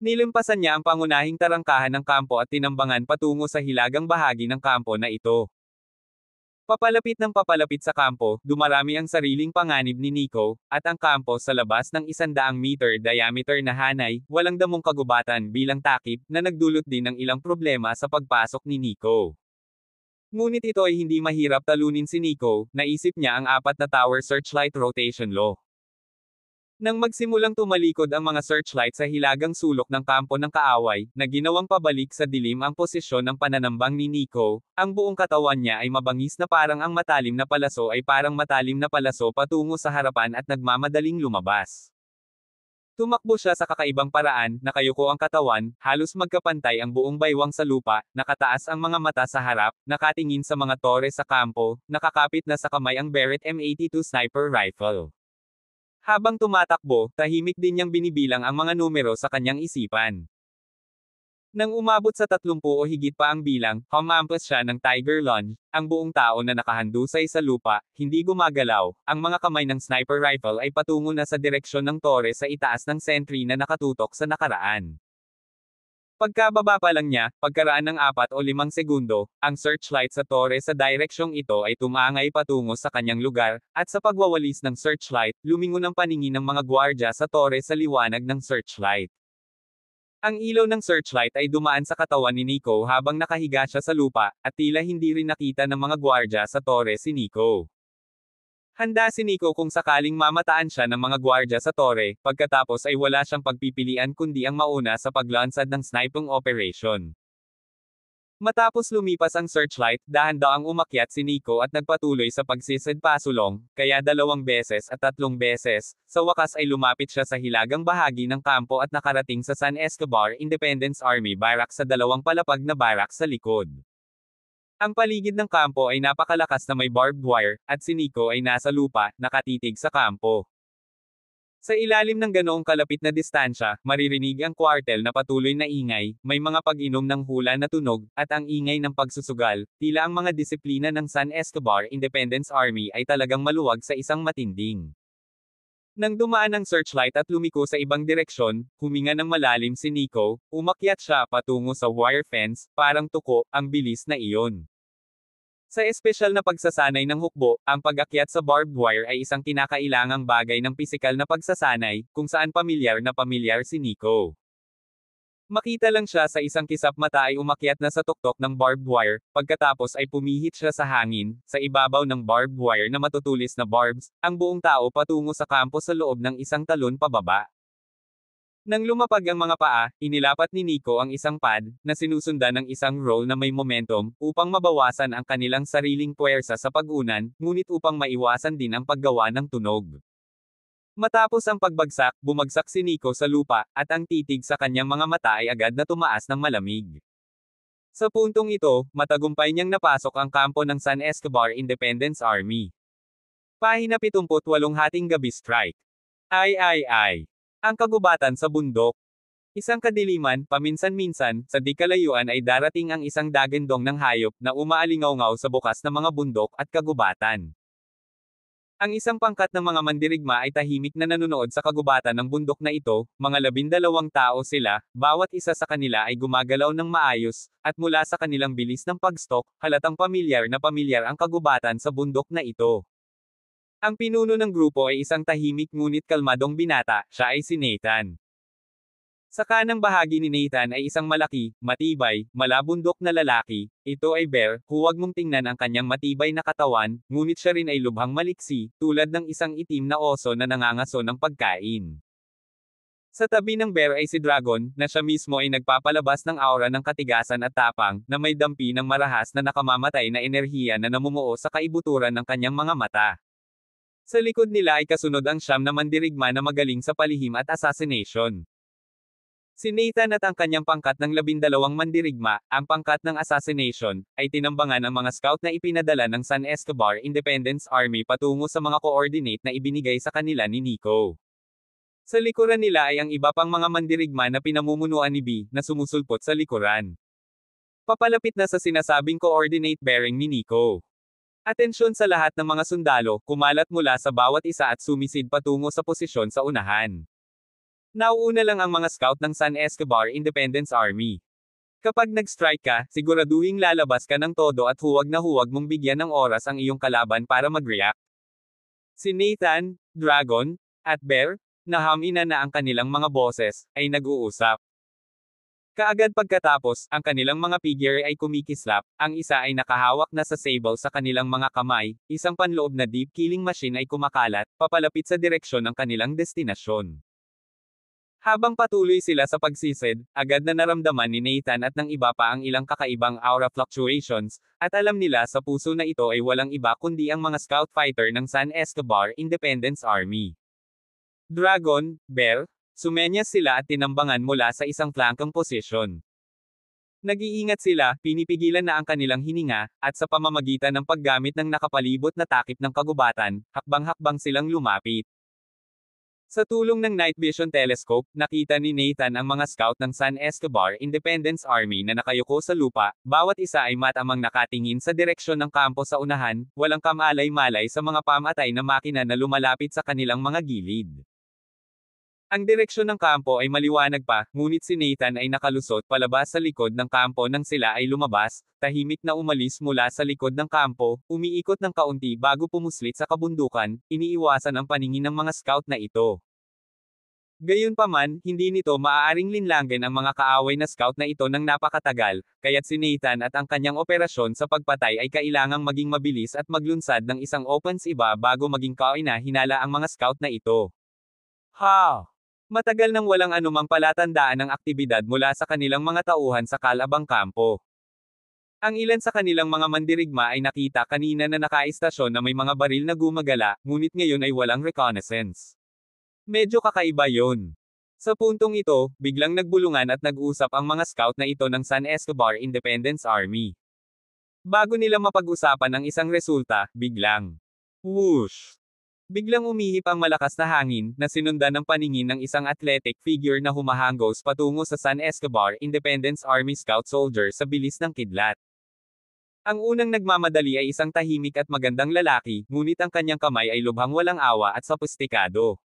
Nilimpasan niya ang pangunahing tarangkahan ng kampo at tinambangan patungo sa hilagang bahagi ng kampo na ito. Papalapit ng papalapit sa kampo, dumarami ang sariling panganib ni Nico, at ang kampo sa labas ng 100 meter diameter na hanay, walang damong kagubatan bilang takip, na nagdulot din ng ilang problema sa pagpasok ni Nico. Ngunit ito ay hindi mahirap talunin si Nico, naisip niya ang 4 na tower searchlight rotation law. Nang magsimulang tumalikod ang mga searchlight sa hilagang sulok ng kampo ng kaaway, na ginawang pabalik sa dilim ang posisyon ng pananambang ni Nico, ang buong katawan niya ay mabangis na parang ang matalim na palaso ay parang matalim na palaso patungo sa harapan at nagmamadaling lumabas. Tumakbo siya sa kakaibang paraan, nakayuko ang katawan, halos magkapantay ang buong baywang sa lupa, nakataas ang mga mata sa harap, nakatingin sa mga tore sa kampo, nakakapit na sa kamay ang Barrett M82 sniper rifle. Habang tumatakbo, tahimik din niyang binibilang ang mga numero sa kanyang isipan. Nang umabot sa 30 o higit pa ang bilang, humampas siya ng tiger lunge, ang buong tao na nakahandusay sa lupa, hindi gumagalaw, ang mga kamay ng sniper rifle ay patungo na sa direksyon ng tore sa itaas ng sentry na nakatutok sa nakaraan. Pagkababa pa lang niya, pagkaraan ng 4 o 5 segundo, ang searchlight sa tore sa direksyong ito ay tumangay patungo sa kanyang lugar, at sa pagwawalis ng searchlight, lumingon ang paningin ng mga gwardya sa tore sa liwanag ng searchlight. Ang ilaw ng searchlight ay dumaan sa katawan ni Nico habang nakahiga siya sa lupa, at tila hindi rin nakita ng mga gwardya sa tore si Nico. Handa si Nico kung sakaling mamataan siya ng mga gwardya sa tore, pagkatapos ay wala siyang pagpipilian kundi ang mauna sa paglansad ng sniping operation. Matapos lumipas ang searchlight, dahan-daang umakyat si Nico at nagpatuloy sa pagsisid pasulong, kaya 2 beses at 3 beses, sa wakas ay lumapit siya sa hilagang bahagi ng kampo at nakarating sa San Escobar Independence Army Barracks sa 2 palapag na barracks sa likod. Ang paligid ng kampo ay napakalakas na may barbed wire, at si Nico ay nasa lupa, nakatitig sa kampo. Sa ilalim ng ganoong kalapit na distansya, maririnig ang kwartel na patuloy na ingay, may mga pag-inom ng hula na tunog, at ang ingay ng pagsusugal, tila ang mga disiplina ng San Escobar Independence Army ay talagang maluwag sa isang matinding. Nang dumaan ang searchlight at lumiko sa ibang direksyon, huminga ng malalim si Nico, umakyat siya patungo sa wire fence, parang tuko, ang bilis na iyon. Sa espesyal na pagsasanay ng hukbo, ang pag-akyat sa barbed wire ay isang kinakailangang bagay ng pisikal na pagsasanay, kung saan pamilyar na pamilyar si Nico. Makita lang siya sa isang kisap mata ay umakyat na sa tuktok ng barbed wire, pagkatapos ay pumihit siya sa hangin, sa ibabaw ng barbed wire na matutulis na barbs, ang buong tao patungo sa kampo sa loob ng isang talon pababa. Nang lumapag ang mga paa, inilapat ni Nico ang isang pad, na sinusundan ng isang roll na may momentum, upang mabawasan ang kanilang sariling puwersa sa pag-unan, ngunit upang maiwasan din ang paggawa ng tunog. Matapos ang pagbagsak, bumagsak si Nico sa lupa, at ang titig sa kanyang mga mata ay agad na tumaas ng malamig. Sa puntong ito, matagumpay niyang napasok ang kampo ng San Escobar Independence Army. Pahina 78 Hating Gabi Strike. Ay. Ang kagubatan sa bundok. Isang kadiliman, paminsan-minsan, sa di kalayuan ay darating ang isang dagandong ng hayop na umaalingaw-ngaw sa bukas ng mga bundok at kagubatan. Ang isang pangkat ng mga mandirigma ay tahimik na nanonood sa kagubatan ng bundok na ito, mga 12 tao sila, bawat isa sa kanila ay gumagalaw ng maayos, at mula sa kanilang bilis ng pagstok, halatang pamilyar na pamilyar ang kagubatan sa bundok na ito. Ang pinuno ng grupo ay isang tahimik ngunit kalmadong binata, siya ay si Nathan. Sa kanang bahagi ni Nathan ay isang malaki, matibay, malabundok na lalaki. Ito ay Bear, huwag mong tingnan ang kanyang matibay na katawan, ngunit siya rin ay lubhang maliksi, tulad ng isang itim na oso na nangangaso ng pagkain. Sa tabi ng Bear ay si Dragon, na siya mismo ay nagpapalabas ng aura ng katigasan at tapang, na may dampi ng marahas na nakamamatay na enerhiya na namumuo sa kaibuturan ng kanyang mga mata. Sa likod nila ay kasunod ang 9 na mandirigma na magaling sa palihim at assassination. Si Nathan at ang kanyang pangkat ng 12 mandirigma, ang pangkat ng assassination, ay tinambangan ang mga scout na ipinadala ng San Escobar Independence Army patungo sa mga coordinate na ibinigay sa kanila ni Nico. Sa likuran nila ay ang iba pang mga mandirigma na pinamumunuan ni B, na sumusulpot sa likuran. Papalapit na sa sinasabing coordinate bearing ni Nico. Atensyon sa lahat ng mga sundalo, kumalat mula sa bawat isa at sumisid patungo sa posisyon sa unahan. Nauuna lang ang mga scout ng San Escobar Independence Army. Kapag nag-strike ka, siguraduhing lalabas ka ng todo at huwag na huwag mong bigyan ng oras ang iyong kalaban para mag-react. Si Nathan, Dragon, at Bear, na hamina na ang kanilang mga boses, ay nag-uusap. Kaagad pagkatapos, ang kanilang mga figure ay kumikislap, ang isa ay nakahawak na sa sable sa kanilang mga kamay, isang panloob na deep killing machine ay kumakalat, papalapit sa direksyon ng kanilang destinasyon. Habang patuloy sila sa pagsisid, agad na naramdaman ni Nathan at ng iba pa ang ilang kakaibang aura fluctuations, at alam nila sa puso na ito ay walang iba kundi ang mga scout fighter ng San Escobar Independence Army. Dragon, Bear, sumenyas sila at tinambangan mula sa isang flankang posisyon. Nag-iingat sila, pinipigilan na ang kanilang hininga, at sa pamamagitan ng paggamit ng nakapalibot na takip ng kagubatan, hakbang-hakbang silang lumapit. Sa tulong ng night vision telescope, nakita ni Nathan ang mga scout ng San Escobar Independence Army na nakayuko sa lupa, bawat isa ay matamang nakatingin sa direksyon ng kampo sa unahan, walang kamalay-malay sa mga pamatay na makina na lumalapit sa kanilang mga gilid. Ang direksyon ng kampo ay maliwanag pa, ngunit si Nathan ay nakalusot palabas sa likod ng kampo nang sila ay lumabas, tahimik na umalis mula sa likod ng kampo, umiikot ng kaunti bago pumuslit sa kabundukan, iniiwasan ang paningin ng mga scout na ito. Gayunpaman, hindi nito maaaring linlangin ang mga kaaway na scout na ito ng napakatagal, kaya't si Nathan at ang kanyang operasyon sa pagpatay ay kailangang maging mabilis at maglunsad ng isang offense iba bago maging kaina-hinala ang mga scout na ito. Matagal nang walang anumang palatandaan ng aktibidad mula sa kanilang mga tauhan sa Kalabang kampo. Ang ilan sa kanilang mga mandirigma ay nakita kanina na nakaistasyon na may mga baril na gumagala, ngunit ngayon ay walang reconnaissance. Medyo kakaiba yon. Sa puntong ito, biglang nagbulungan at nag-usap ang mga scout na ito ng San Escobar Independence Army. Bago nila mapag-usapan ang isang resulta, whoosh! Biglang umihip ang malakas na hangin, na sinundan ng paningin ng isang athletic figure na humahanggos patungo sa San Escobar Independence Army Scout soldier sa bilis ng kidlat. Ang unang nagmamadali ay isang tahimik at magandang lalaki, ngunit ang kanyang kamay ay lubhang walang awa at sopistikado.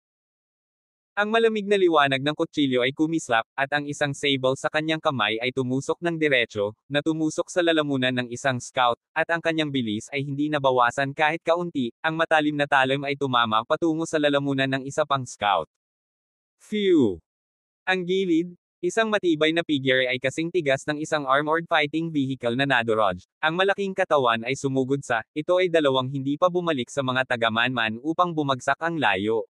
Ang malamig na liwanag ng kutsilyo ay kumislap, at ang isang sable sa kanyang kamay ay tumusok ng diretso, na tumusok sa lalamunan ng isang scout, at ang kanyang bilis ay hindi nabawasan kahit kaunti, ang matalim na talim ay tumama patungo sa lalamunan ng isa pang scout. Phew! Ang gilid, isang matibay na figure ay kasing tigas ng isang armored fighting vehicle na nadorog. Ang malaking katawan ay sumugod ito ay dalawang hindi pa bumalik sa mga taga-manman upang bumagsak ang layo.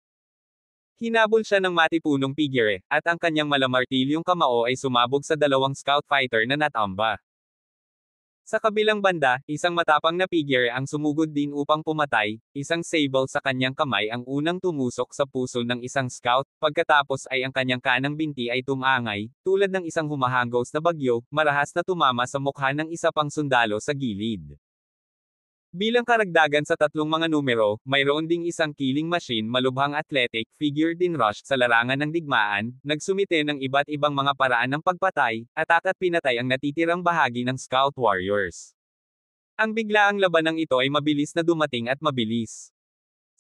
Hinabol siya ng matipunong figure, at ang kanyang malamartilyong kamao ay sumabog sa dalawang scout fighter na natamba. Sa kabilang banda, isang matapang na figure ang sumugod din upang pumatay, isang sable sa kanyang kamay ang unang tumusok sa puso ng isang scout, pagkatapos ay ang kanyang kanang binti ay tumangay, tulad ng isang humahanggos na bagyo, marahas na tumama sa mukha ng isa pang sundalo sa gilid. Bilang karagdagan sa tatlong mga numero, mayroon ding isang killing machine malubhang athletic figure din rush sa larangan ng digmaan, nagsumite ng iba't ibang mga paraan ng pagpatay, at pinatay ang natitirang bahagi ng scout warriors. Ang biglaang labanang ito ay mabilis na dumating at mabilis.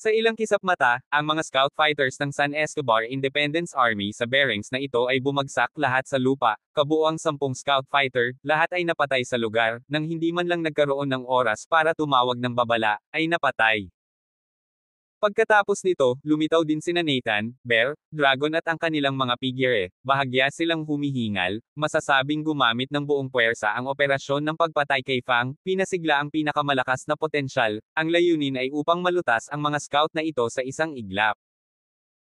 Sa ilang kisap mata, ang mga scout fighters ng San Escobar Independence Army sa bearings na ito ay bumagsak lahat sa lupa, kabuuang 10 scout fighter, lahat ay napatay sa lugar, nang hindi man lang nagkaroon ng oras para tumawag ng babala, ay napatay. Pagkatapos nito, lumitaw din sina Nathan, Bear, Dragon at ang kanilang mga figure, bahagya silang humihingal, masasabing gumamit ng buong puwersa ang operasyon ng pagpatay kay Fang, pinasigla ang pinakamalakas na potensyal, ang layunin ay upang malutas ang mga scout na ito sa isang iglap.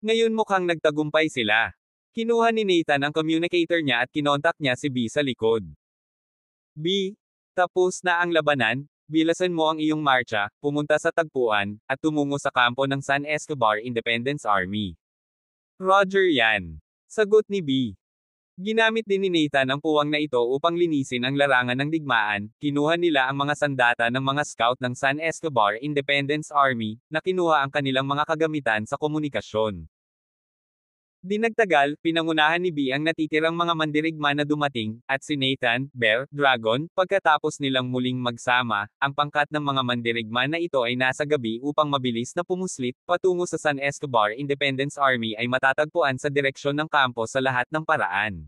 Ngayon mukhang nagtagumpay sila. Kinuha ni Nathan ang communicator niya at kinontak niya si B sa likod. B, tapos na ang labanan? Bilasan mo ang iyong marcha, pumunta sa tagpuan, at tumungo sa kampo ng San Escobar Independence Army. Roger yan. Sagot ni B. Ginamit din ni Nathan ang puwang na ito upang linisin ang larangan ng digmaan, kinuha nila ang mga sandata ng mga scout ng San Escobar Independence Army, na kinuha ang kanilang mga kagamitan sa komunikasyon. Di nagtagal, pinangunahan ni B ang natitirang mga mandirigma na dumating, at si Nathan, Bear, Dragon, pagkatapos nilang muling magsama, ang pangkat ng mga mandirigma na ito ay nasa gabi upang mabilis na pumuslit, patungo sa San Escobar Independence Army ay matatagpuan sa direksyon ng kampo sa lahat ng paraan.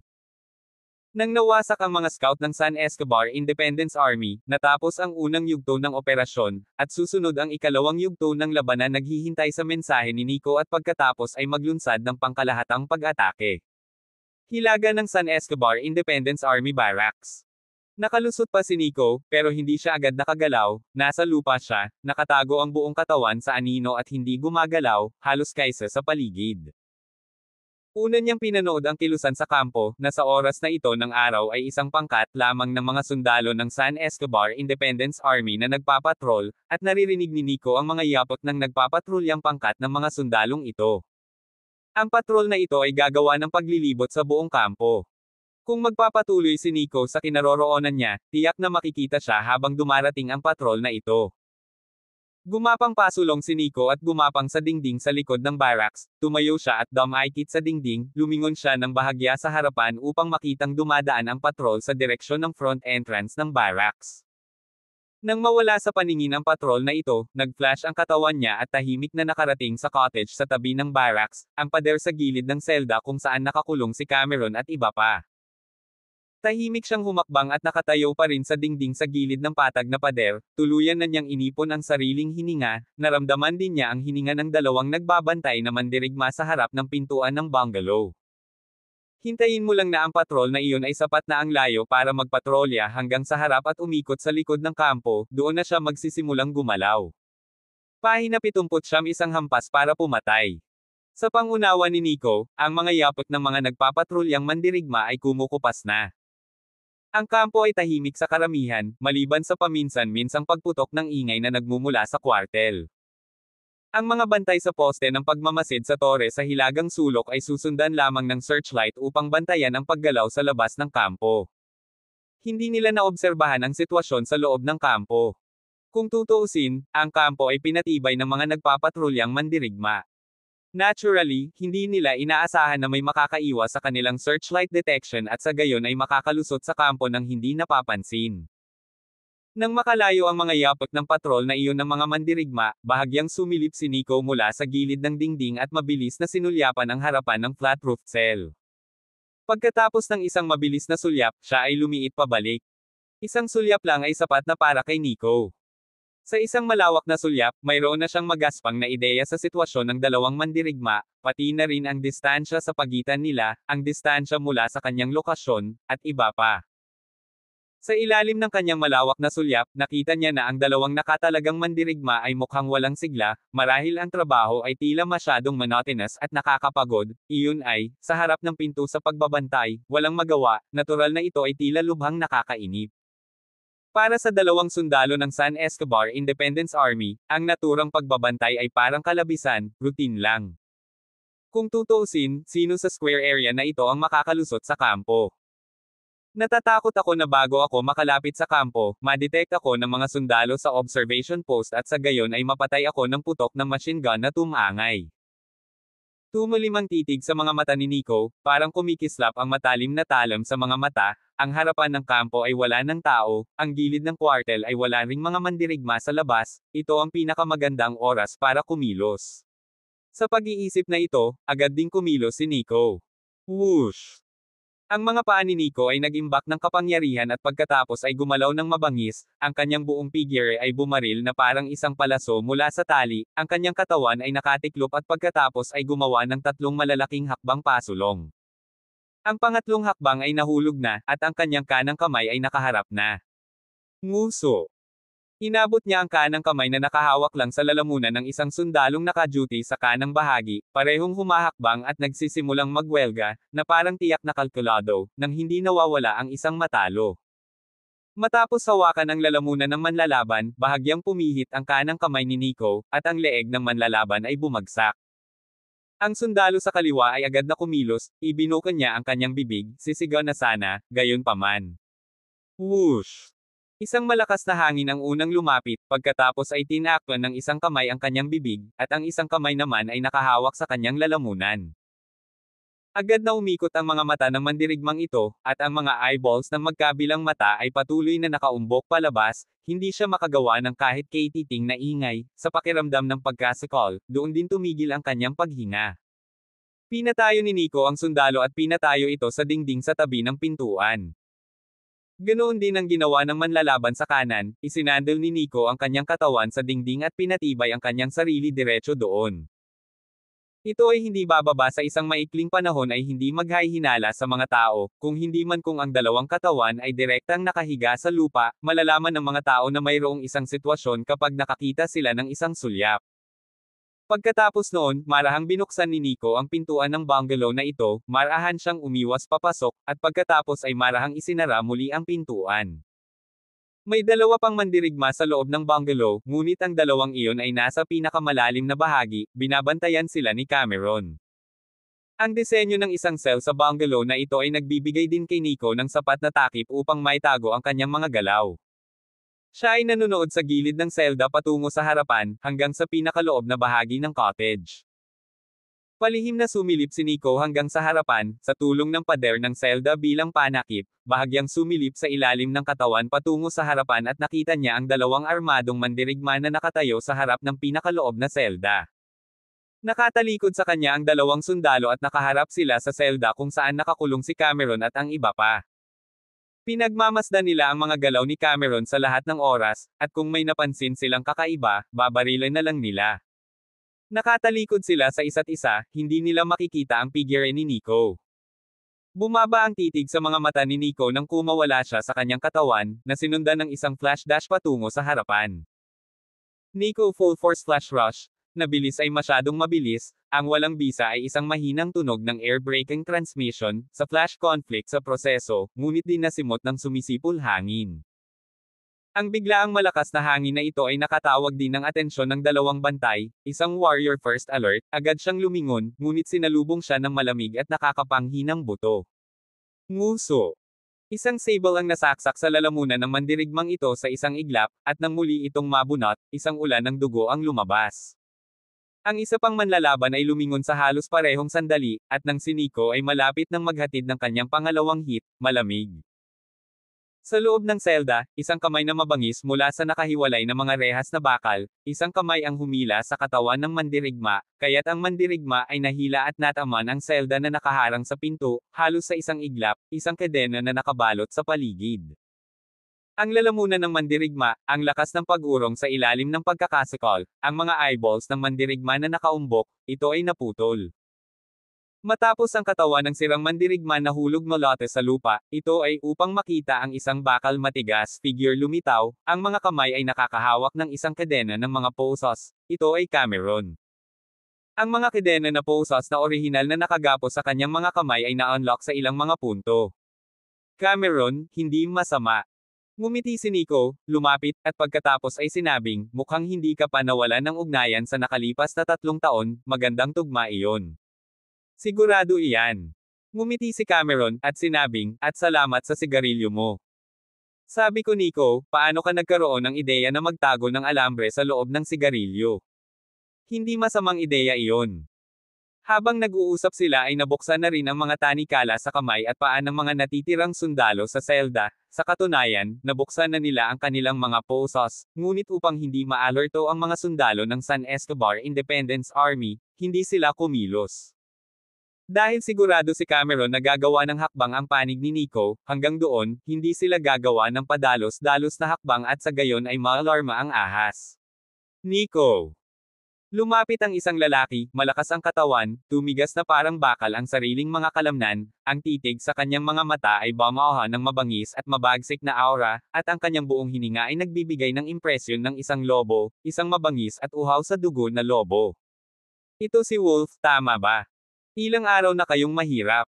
Nang nawasak ang mga scout ng San Escobar Independence Army, natapos ang unang yugto ng operasyon, at susunod ang ikalawang yugto ng labanan naghihintay sa mensahe ni Nico at pagkatapos ay maglunsad ng pangkalahatang pag-atake. Hilaga ng San Escobar Independence Army Barracks. Nakalusot pa si Nico, pero hindi siya agad nakagalaw, nasa lupa siya, nakatago ang buong katawan sa anino at hindi gumagalaw, halos kaysa sa paligid. Una niyang pinanood ang kilusan sa kampo, na sa oras na ito ng araw ay isang pangkat lamang ng mga sundalo ng San Escobar Independence Army na nagpapatrol, at naririnig ni Nico ang mga yapot ng nagpapatrulyang pangkat ng mga sundalong ito. Ang patrol na ito ay gagawa ng paglilibot sa buong kampo. Kung magpapatuloy si Nico sa kinaroroonan niya, tiyak na makikita siya habang dumarating ang patrol na ito. Gumapang pasulong si Nico at gumapang sa dingding sa likod ng barracks, tumayo siya at dumaikit sa dingding, lumingon siya ng bahagya sa harapan upang makitang dumadaan ang patrol sa direksyon ng front entrance ng barracks. Nang mawala sa paningin ang patrol na ito, nag-flash ang katawan niya at tahimik na nakarating sa cottage sa tabi ng barracks, ang pader sa gilid ng selda kung saan nakakulong si Cameron at iba pa. Tahimik siyang humakbang at nakatayo pa rin sa dingding sa gilid ng patag na pader, tuluyan na niyang inipon ang sariling hininga, naramdaman din niya ang hininga ng dalawang nagbabantay na mandirigma sa harap ng pintuan ng bungalow. Hintayin mo lang na ang patrol na iyon ay sapat na ang layo para magpatrolya hanggang sa harap at umikot sa likod ng kampo, doon na siya magsisimulang gumalaw. Pahina 79 isang hampas para pumatay. Sa pangunawa ni Nico, ang mga yapot ng mga nagpapatrulyang mandirigma ay kumukupas na. Ang kampo ay tahimik sa karamihan, maliban sa paminsan-minsang pagputok ng ingay na nagmumula sa kwartel. Ang mga bantay sa poste ng pagmamasid sa tore sa hilagang sulok ay susundan lamang ng searchlight upang bantayan ang paggalaw sa labas ng kampo. Hindi nila naobserbahan ang sitwasyon sa loob ng kampo. Kung tutuusin, ang kampo ay pinatibay ng mga nagpapatrulyang mandirigma. Naturally, hindi nila inaasahan na may makakaiwas sa kanilang searchlight detection at sa gayon ay makakalusot sa kampo ng hindi napapansin. Nang makalayo ang mga yapot ng patrol na iyon ng mga mandirigma, bahagyang sumilip si Nico mula sa gilid ng dingding at mabilis na sinulyapan ang harapan ng flat-roofed cell. Pagkatapos ng isang mabilis na sulyap, siya ay lumiit pabalik. Isang sulyap lang ay sapat na para kay Nico. Sa isang malawak na sulyap, mayroon na siyang magaspang na ideya sa sitwasyon ng dalawang mandirigma, pati na rin ang distansya sa pagitan nila, ang distansya mula sa kanyang lokasyon, at iba pa. Sa ilalim ng kanyang malawak na sulyap, nakita niya na ang dalawang nakatalagang mandirigma ay mukhang walang sigla, marahil ang trabaho ay tila masyadong monotonous at nakakapagod, iyon ay, sa harap ng pinto sa pagbabantay, walang magawa, natural na ito ay tila lubhang nakakainip. Para sa dalawang sundalo ng San Escobar Independence Army, ang naturang pagbabantay ay parang kalabisan, routine lang. Kung tutuusin, sino sa square area na ito ang makakalusot sa kampo? Natatakot ako na bago ako makalapit sa kampo, madetect ako ng mga sundalo sa observation post at sa gayon ay mapatay ako ng putok ng machine gun na tumangay. Tumulimang titig sa mga mata ni Nico, parang kumikislap ang matalim na talam sa mga mata, ang harapan ng kampo ay wala ng tao, ang gilid ng kwartel ay wala ring mga mandirigma sa labas, ito ang pinakamagandang oras para kumilos. Sa pag-iisip na ito, agad ding kumilos si Nico. Whoosh! Ang mga paa ni Nico ay nag-imbak ng kapangyarihan at pagkatapos ay gumalaw ng mabangis, ang kanyang buong figure ay bumaril na parang isang palaso mula sa tali, ang kanyang katawan ay nakatiklop at pagkatapos ay gumawa ng 3 malalaking hakbang pasulong. Ang pangatlong hakbang ay nahulog na, at ang kanyang kanang kamay ay nakaharap na. Nguso. Inabot niya ang kanang kamay na nakahawak lang sa lalamunan ng isang sundalong naka-duty sa kanang bahagi, parehong humahakbang at nagsisimulang magwelga, na parang tiyak na kalkulado, nang hindi nawawala ang isang matalo. Matapos hawakan ang lalamunan ng manlalaban, bahagyang pumihit ang kanang kamay ni Nico, at ang leeg ng manlalaban ay bumagsak. Ang sundalo sa kaliwa ay agad na kumilos, ibinukan niya ang kanyang bibig, sisigaw na sana, gayon paman. Whoosh! Isang malakas na hangin ang unang lumapit, pagkatapos ay tinakpan ng isang kamay ang kanyang bibig, at ang isang kamay naman ay nakahawak sa kanyang lalamunan. Agad na umikot ang mga mata ng mandirigmang ito, at ang mga eyeballs ng magkabilang mata ay patuloy na nakaumbok palabas, hindi siya makagawa ng kahit katiting na ingay, sa pakiramdam ng pagkasakal, doon din tumigil ang kanyang paghinga. Pinatayo ni Nico ang sundalo at pinatayo ito sa dingding sa tabi ng pintuan. Ganoon din ang ginawa ng manlalaban sa kanan, isinandal ni Nico ang kanyang katawan sa dingding at pinatibay ang kanyang sarili diretso doon. Ito ay hindi bababa sa isang maikling panahon ay hindi maghahinala sa mga tao, kung hindi man kung ang dalawang katawan ay direktang nakahiga sa lupa, malalaman ng mga tao na mayroong isang sitwasyon kapag nakakita sila ng isang sulyap. Pagkatapos noon, marahang binuksan ni Nico ang pintuan ng bungalow na ito, marahan siyang umiwas papasok, at pagkatapos ay marahang isinara muli ang pintuan. May dalawa pang mandirigma sa loob ng bungalow, ngunit ang dalawang iyon ay nasa pinakamalalim na bahagi, binabantayan sila ni Cameron. Ang disenyo ng isang cell sa bungalow na ito ay nagbibigay din kay Nico ng sapat na takip upang maitago ang kanyang mga galaw. Siya ay nanonood sa gilid ng selda patungo sa harapan, hanggang sa pinakaloob na bahagi ng cottage. Palihim na sumilip si Nico hanggang sa harapan, sa tulong ng pader ng selda bilang panakip, bahagyang sumilip sa ilalim ng katawan patungo sa harapan at nakita niya ang dalawang armadong mandirigma na nakatayo sa harap ng pinakaloob na selda. Nakatalikod sa kanya ang dalawang sundalo at nakaharap sila sa selda kung saan nakakulong si Cameron at ang iba pa. Pinagmamasdan nila ang mga galaw ni Cameron sa lahat ng oras, at kung may napansin silang kakaiba, babarilan na lang nila. Nakatalikod sila sa isa't isa, hindi nila makikita ang figure ni Nico. Bumaba ang titig sa mga mata ni Nico nang kumawala siya sa kanyang katawan, na sinundan ng isang flash dash patungo sa harapan. Nico full force flash rush, na bilis ay masyadong mabilis, ang walang bisa ay isang mahinang tunog ng air braking transmission, sa flash conflict sa proseso, ngunit din nasimot ng sumisipol hangin. Ang biglaang malakas na hangin na ito ay nakatawag din ng atensyon ng dalawang bantay, isang warrior first alert, agad siyang lumingon, ngunit sinalubong siya ng malamig at nakakapanghinang buto. Nguso. Isang sable ang nasaksak sa lalamunan ng mandirigmang ito sa isang iglap, at nang muli itong mabunot, isang ulan ng dugo ang lumabas. Ang isa pang manlalaban ay lumingon sa halos parehong sandali, at nang si Nico ay malapit ng maghatid ng kanyang pangalawang hit, malamig. Sa loob ng selda, isang kamay na mabangis mula sa nakahiwalay na mga rehas na bakal, isang kamay ang humila sa katawan ng mandirigma, kaya't ang mandirigma ay nahila at nataman ang selda na nakaharang sa pinto, halos sa isang iglap, isang kadena na nakabalot sa paligid. Ang lalamunan ng mandirigma, ang lakas ng pag-urong sa ilalim ng pagkakasakal, ang mga eyeballs ng mandirigma na nakaumbok, ito ay naputol. Matapos ang katawan ng sirang mandirigma na hulog malote sa lupa, ito ay upang makita ang isang bakal matigas figure lumitaw, ang mga kamay ay nakakahawak ng isang kadena ng mga posos, ito ay Cameron. Ang mga kadena na posos na orihinal na nakagapos sa kanyang mga kamay ay na-unlock sa ilang mga punto. Cameron, hindi masama. Ngumiti si Nico, lumapit, at pagkatapos ay sinabing, mukhang hindi ka pa nawalan ng ugnayan sa nakalipas na 3 taon, magandang tugma iyon. Sigurado iyan. Ngumiti si Cameron, at sinabing, at salamat sa sigarilyo mo. Sabi ko Nico, paano ka nagkaroon ng ideya na magtago ng alambre sa loob ng sigarilyo? Hindi masamang ideya iyon. Habang nag-uusap sila ay nabuksan na rin ang mga tanikala sa kamay at paa ng mga natitirang sundalo sa selda, sa katunayan, nabuksan na nila ang kanilang mga posos, ngunit upang hindi ma-alerto ang mga sundalo ng San Escobar Independence Army, hindi sila kumilos. Dahil sigurado si Cameron na gagawa ng hakbang ang panig ni Nico, hanggang doon, hindi sila gagawa ng padalos-dalos na hakbang at sa gayon ay maalarma ang ahas. Nico. Lumapit ang isang lalaki, malakas ang katawan, tumigas na parang bakal ang sariling mga kalamnan, ang titig sa kanyang mga mata ay bamaha ng mabangis at mabagsik na aura, at ang kanyang buong hininga ay nagbibigay ng impresyon ng isang lobo, isang mabangis at uhaw sa dugo na lobo. Ito si Wolf, tama ba? Ilang araw na kayong mahirap.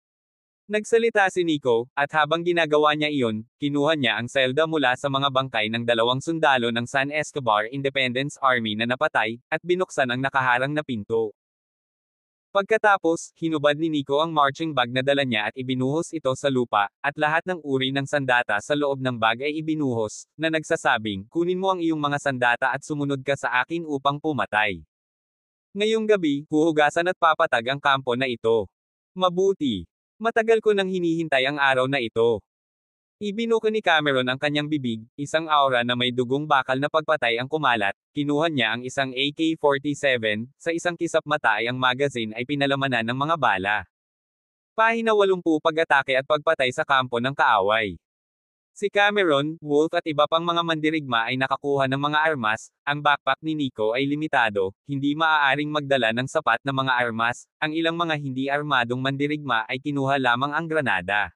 Nagsalita si Nico, at habang ginagawa niya iyon, kinuha niya ang selda mula sa mga bangkay ng 2 sundalo ng San Escobar Independence Army na napatay, at binuksan ang nakaharang na pinto. Pagkatapos, hinubad ni Nico ang marching bag na dala niya at ibinuhos ito sa lupa, at lahat ng uri ng sandata sa loob ng bag ay ibinuhos, na nagsasabing, kunin mo ang iyong mga sandata at sumunod ka sa akin upang pumatay. Ngayong gabi, huhugasan at papatag ang kampo na ito. Mabuti. Matagal ko nang hinihintay ang araw na ito. Ibinuko ni Cameron ang kanyang bibig, isang aura na may dugong bakal na pagpatay ang kumalat, kinuha niya ang isang AK-47, sa isang kisap mata ay ang magazine ay pinalamanan ng mga bala. Pahina 80 pag-atake at pagpatay sa kampo ng kaaway. Si Cameron, Wolf at iba pang mga mandirigma ay nakakuha ng mga armas, ang backpack ni Nico ay limitado, hindi maaaring magdala ng sapat na mga armas, ang ilang mga hindi armadong mandirigma ay kinuha lamang ang granada.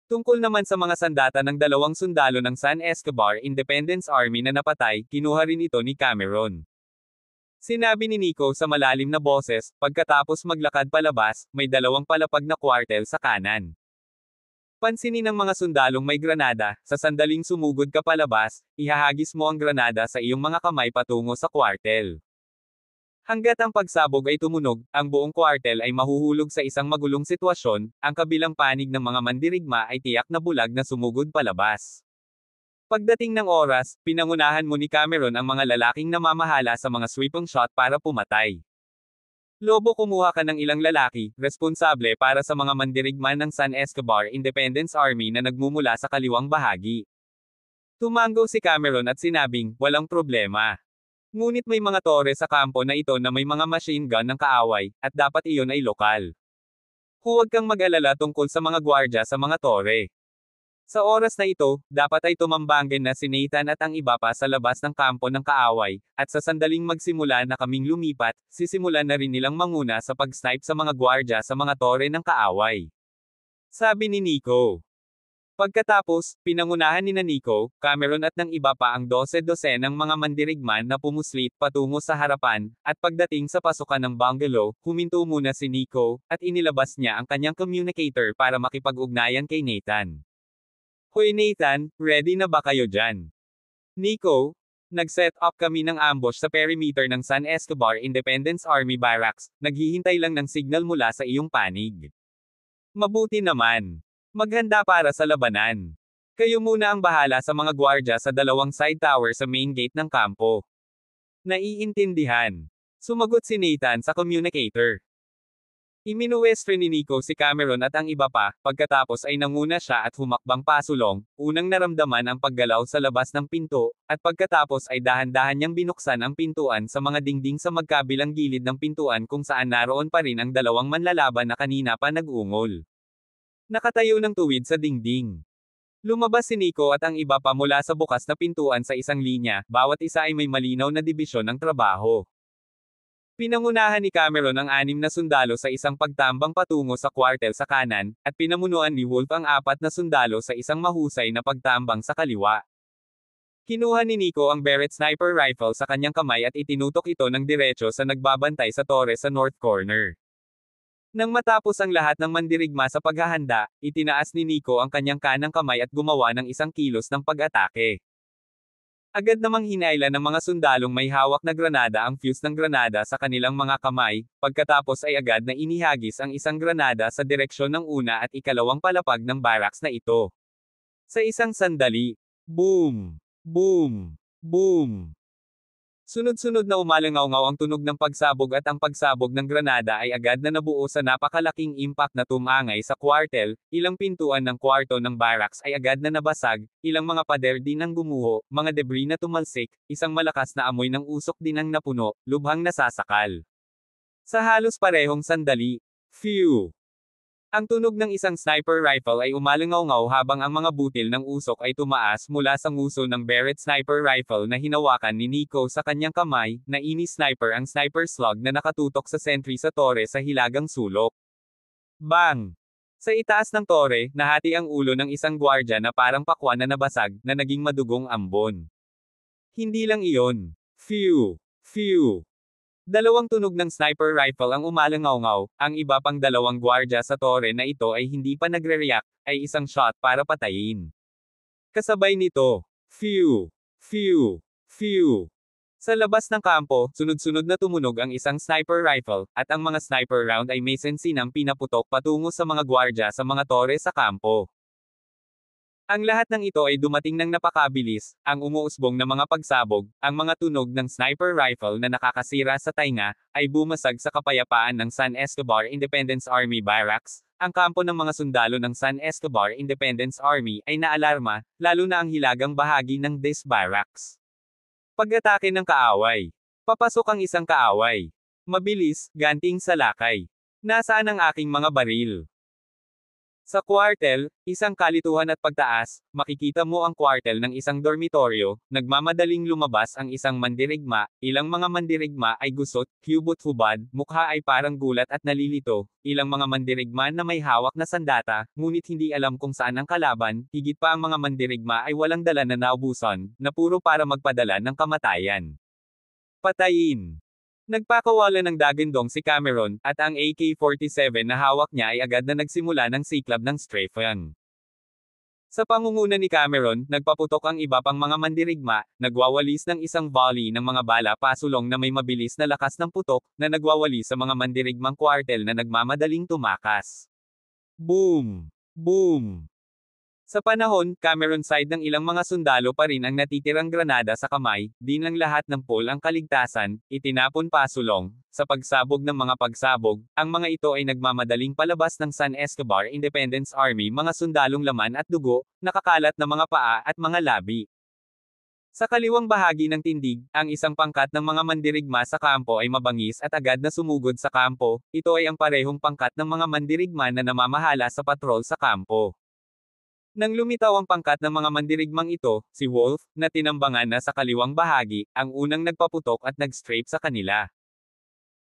Tungkol naman sa mga sandata ng 2 sundalo ng San Escobar Independence Army na napatay, kinuha rin ito ni Cameron. Sinabi ni Nico sa malalim na boses, pagkatapos maglakad palabas, may 2 palapag na kwartel sa kanan. Pansinin ng mga sundalong may granada, sa sandaling sumugod ka palabas, ihahagis mo ang granada sa iyong mga kamay patungo sa kwartel. Hanggat ang pagsabog ay tumunog, ang buong kwartel ay mahuhulog sa isang magulong sitwasyon, ang kabilang panig ng mga mandirigma ay tiyak na bulag na sumugod palabas. Pagdating ng oras, pinangunahan mo ni Cameron ang mga lalaking namamahala sa mga sweeping shot para pumatay. Lobo, kumuha ka ng ilang lalaki, responsable para sa mga mandirigma ng San Escobar Independence Army na nagmumula sa kaliwang bahagi. Tumango si Cameron at sinabing, walang problema. Ngunit may mga tore sa kampo na ito na may mga machine gun ng kaaway, at dapat iyon ay lokal. Huwag kang mag-alala tungkol sa mga gwardya sa mga tore. Sa oras na ito, dapat ay tumambangin na si Nathan at ang iba pa sa labas ng kampo ng kaaway, at sa sandaling magsimula na kaming lumipat, sisimulan na rin nilang manguna sa pag-snipe sa mga gwardya sa mga tore ng kaaway. Sabi ni Nico. Pagkatapos, pinangunahan ni Nico, Cameron at ng iba pa ang 12-12 ng mga mandirigman na pumuslit patungo sa harapan, at pagdating sa pasukan ng bungalow, huminto muna si Nico, at inilabas niya ang kanyang communicator para makipag-ugnayan kay Nathan. Hoy Nathan, ready na ba kayo dyan? Nico, nag-set up kami ng ambush sa perimeter ng San Escobar Independence Army Barracks, naghihintay lang ng signal mula sa iyong panig. Mabuti naman. Maghanda para sa labanan. Kayo muna ang bahala sa mga gwardya sa dalawang side tower sa main gate ng kampo. Naiintindihan. Sumagot si Nathan sa communicator. Iminuwestro ni Nico si Cameron at ang iba pa, pagkatapos ay nanguna siya at humakbang pasulong, unang naramdaman ang paggalaw sa labas ng pinto, at pagkatapos ay dahan-dahan niyang binuksan ang pintuan sa mga dingding sa magkabilang gilid ng pintuan kung saan naroon pa rin ang dalawang manlalaban na kanina pa nag-ungol. Nakatayo ng tuwid sa dingding. Lumabas si Nico at ang iba pa mula sa bukas na pintuan sa isang linya, bawat isa ay may malinaw na dibisyon ng trabaho. Pinangunahan ni Cameron ang 6 na sundalo sa isang pagtambang patungo sa kwartel sa kanan, at pinamunuan ni Wolf ang 4 na sundalo sa isang mahusay na pagtambang sa kaliwa. Kinuha ni Nico ang Barrett sniper rifle sa kanyang kamay at itinutok ito ng diretso sa nagbabantay sa tore sa north corner. Nang matapos ang lahat ng mandirigma sa paghahanda, itinaas ni Nico ang kanyang kanang kamay at gumawa ng isang kilos ng pag-atake. Agad namang hinailan ng mga sundalong may hawak na granada ang fuse ng granada sa kanilang mga kamay, pagkatapos ay agad na inihagis ang isang granada sa direksyon ng una at ikalawang palapag ng barracks na ito. Sa isang sandali, boom! Boom! Boom! Sunod-sunod na umalangaw-ngaw ang tunog ng pagsabog at ang pagsabog ng granada ay agad na nabuo sa napakalaking impact na tumangay sa kwartel, ilang pintuan ng kwarto ng barracks ay agad na nabasag, ilang mga pader din ang gumuho, mga debris na tumalsik, isang malakas na amoy ng usok din ang napuno, lubhang nasasakal. Sa halos parehong sandali, phew! Ang tunog ng isang sniper rifle ay umalangaw-ngaw habang ang mga butil ng usok ay tumaas mula sa nguso ng Barrett sniper rifle na hinawakan ni Nico sa kanyang kamay, na ini-sniper ang sniper slug na nakatutok sa sentry sa tore sa hilagang sulok. Bang! Sa itaas ng tore, nahati ang ulo ng isang gwardya na parang pakwan na nabasag, na naging madugong ambon. Hindi lang iyon. Phew! Phew! Dalawang tunog ng sniper rifle ang umalangaw-ngaw, ang iba pang dalawang gwardya sa tore na ito ay hindi pa nagre-react, ay isang shot para patayin. Kasabay nito, phew! Phew! Phew! Sa labas ng kampo, sunod-sunod na tumunog ang isang sniper rifle, at ang mga sniper round ay may sensinang pinaputok patungo sa mga gwardya sa mga tore sa kampo. Ang lahat ng ito ay dumating ng napakabilis, ang umuusbong na mga pagsabog, ang mga tunog ng sniper rifle na nakakasira sa tainga, ay bumasag sa kapayapaan ng San Escobar Independence Army Barracks. Ang kampo ng mga sundalo ng San Escobar Independence Army ay naalarma, lalo na ang hilagang bahagi ng Des Barracks. Pag-atake ng kaaway. Papasok ang isang kaaway. Mabilis, ganting sa lakay. Nasaan ang aking mga baril? Sa kwartel, isang kalituhan at pagtaas, makikita mo ang kwartel ng isang dormitoryo, nagmamadaling lumabas ang isang mandirigma, ilang mga mandirigma ay gusot, hubot-hubad, mukha ay parang gulat at nalilito, ilang mga mandirigma na may hawak na sandata, ngunit hindi alam kung saan ang kalaban, higit pa ang mga mandirigma ay walang dala na naubusan, na puro para magpadala ng kamatayan. Patayin! Nagpakawala ng dagandong si Cameron, at ang AK-47 na hawak niya ay agad na nagsimula ng siklab ng strafing. Sa pangunguna ni Cameron, nagpaputok ang iba pang mga mandirigma, nagwawalis ng isang volley ng mga bala pasulong na may mabilis na lakas ng putok, na nagwawali sa mga mandirigmang kwartel na nagmamadaling tumakas. Boom! Boom! Sa panahon, Cameron side ng ilang mga sundalo pa rin ang natitirang granada sa kamay, di ng lahat ng pool ang kaligtasan, itinapon pasulong, sa pagsabog ng mga pagsabog, ang mga ito ay nagmamadaling palabas ng San Escobar Independence Army mga sundalong laman at dugo, nakakalat na mga paa at mga labi. Sa kaliwang bahagi ng tindig, ang isang pangkat ng mga mandirigma sa kampo ay mabangis at agad na sumugod sa kampo, ito ay ang parehong pangkat ng mga mandirigma na namamahala sa patrol sa kampo. Nang lumitaw ang pangkat ng mga mandirigmang ito, si Wolf, na tinambangan na sa kaliwang bahagi, ang unang nagpaputok at nag-strafe sa kanila.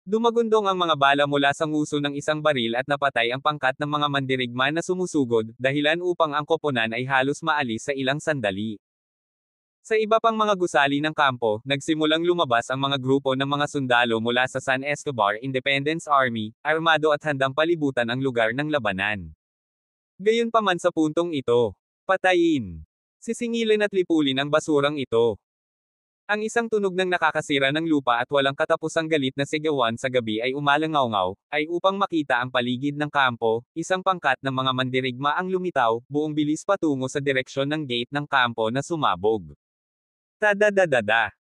Dumagundong ang mga bala mula sa nguso ng isang baril at napatay ang pangkat ng mga mandirigma na sumusugod, dahilan upang ang koponan ay halos maalis sa ilang sandali. Sa iba pang mga gusali ng kampo, nagsimulang lumabas ang mga grupo ng mga sundalo mula sa San Escobar Independence Army, armado at handang palibutan ang lugar ng labanan. Gayunpaman sa puntong ito, patayin, sisingilin at lipulin ang basurang ito. Ang isang tunog ng nakakasira ng lupa at walang katapusang galit na sigawan sa gabi ay umalangaw-ngaw, ay upang makita ang paligid ng kampo, isang pangkat ng mga mandirigma ang lumitaw, buong bilis patungo sa direksyon ng gate ng kampo na sumabog. Tadadadada.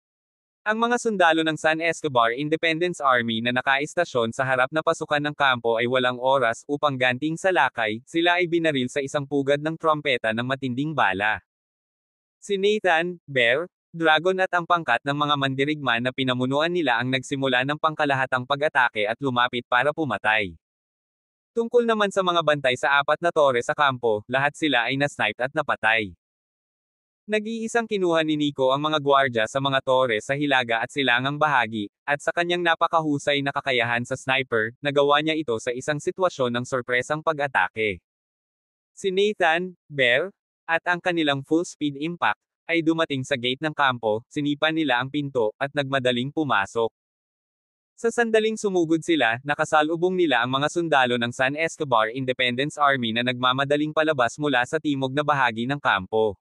Ang mga sundalo ng San Escobar Independence Army na nakaistasyon sa harap na pasukan ng kampo ay walang oras upang ganting sa lakay, sila ay binaril sa isang pugad ng trompeta ng matinding bala. Si Nathan, Bear, Dragon at ang pangkat ng mga mandirigma na pinamunuan nila ang nagsimula ng pangkalahatang pag-atake at lumapit para pumatay. Tungkol naman sa mga bantay sa apat na tore sa kampo, lahat sila ay na-sniped at napatay. Nag-iisang kinuha ni Nico ang mga gwardya sa mga tore sa hilaga at silangang bahagi, at sa kanyang napakahusay na kakayahan sa sniper, nagawa niya ito sa isang sitwasyon ng sorpresang pag-atake. Si Nathan, Bear, at ang kanilang full-speed impact, ay dumating sa gate ng kampo, sinipa nila ang pinto, at nagmadaling pumasok. Sa sandaling sumugod sila, nakasalubong nila ang mga sundalo ng San Escobar Independence Army na nagmamadaling palabas mula sa timog na bahagi ng kampo.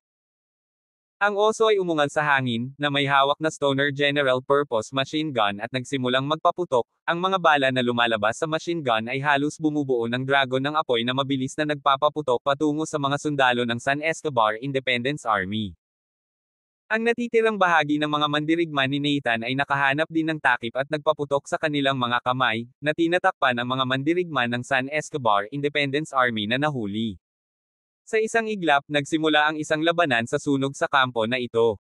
Ang oso ay umungal sa hangin, na may hawak na Stoner General Purpose machine gun at nagsimulang magpaputok. Ang mga bala na lumalabas sa machine gun ay halos bumubuo ng dragon ng apoy na mabilis na nagpapaputok patungo sa mga sundalo ng San Escobar Independence Army. Ang natitirang bahagi ng mga mandirigma ni Nathan ay nakahanap din ng takip at nagpaputok sa kanilang mga kamay, na tinatakpan ang mga mandirigma ng San Escobar Independence Army na nahuli. Sa isang iglap, nagsimula ang isang labanan sa sunog sa kampo na ito.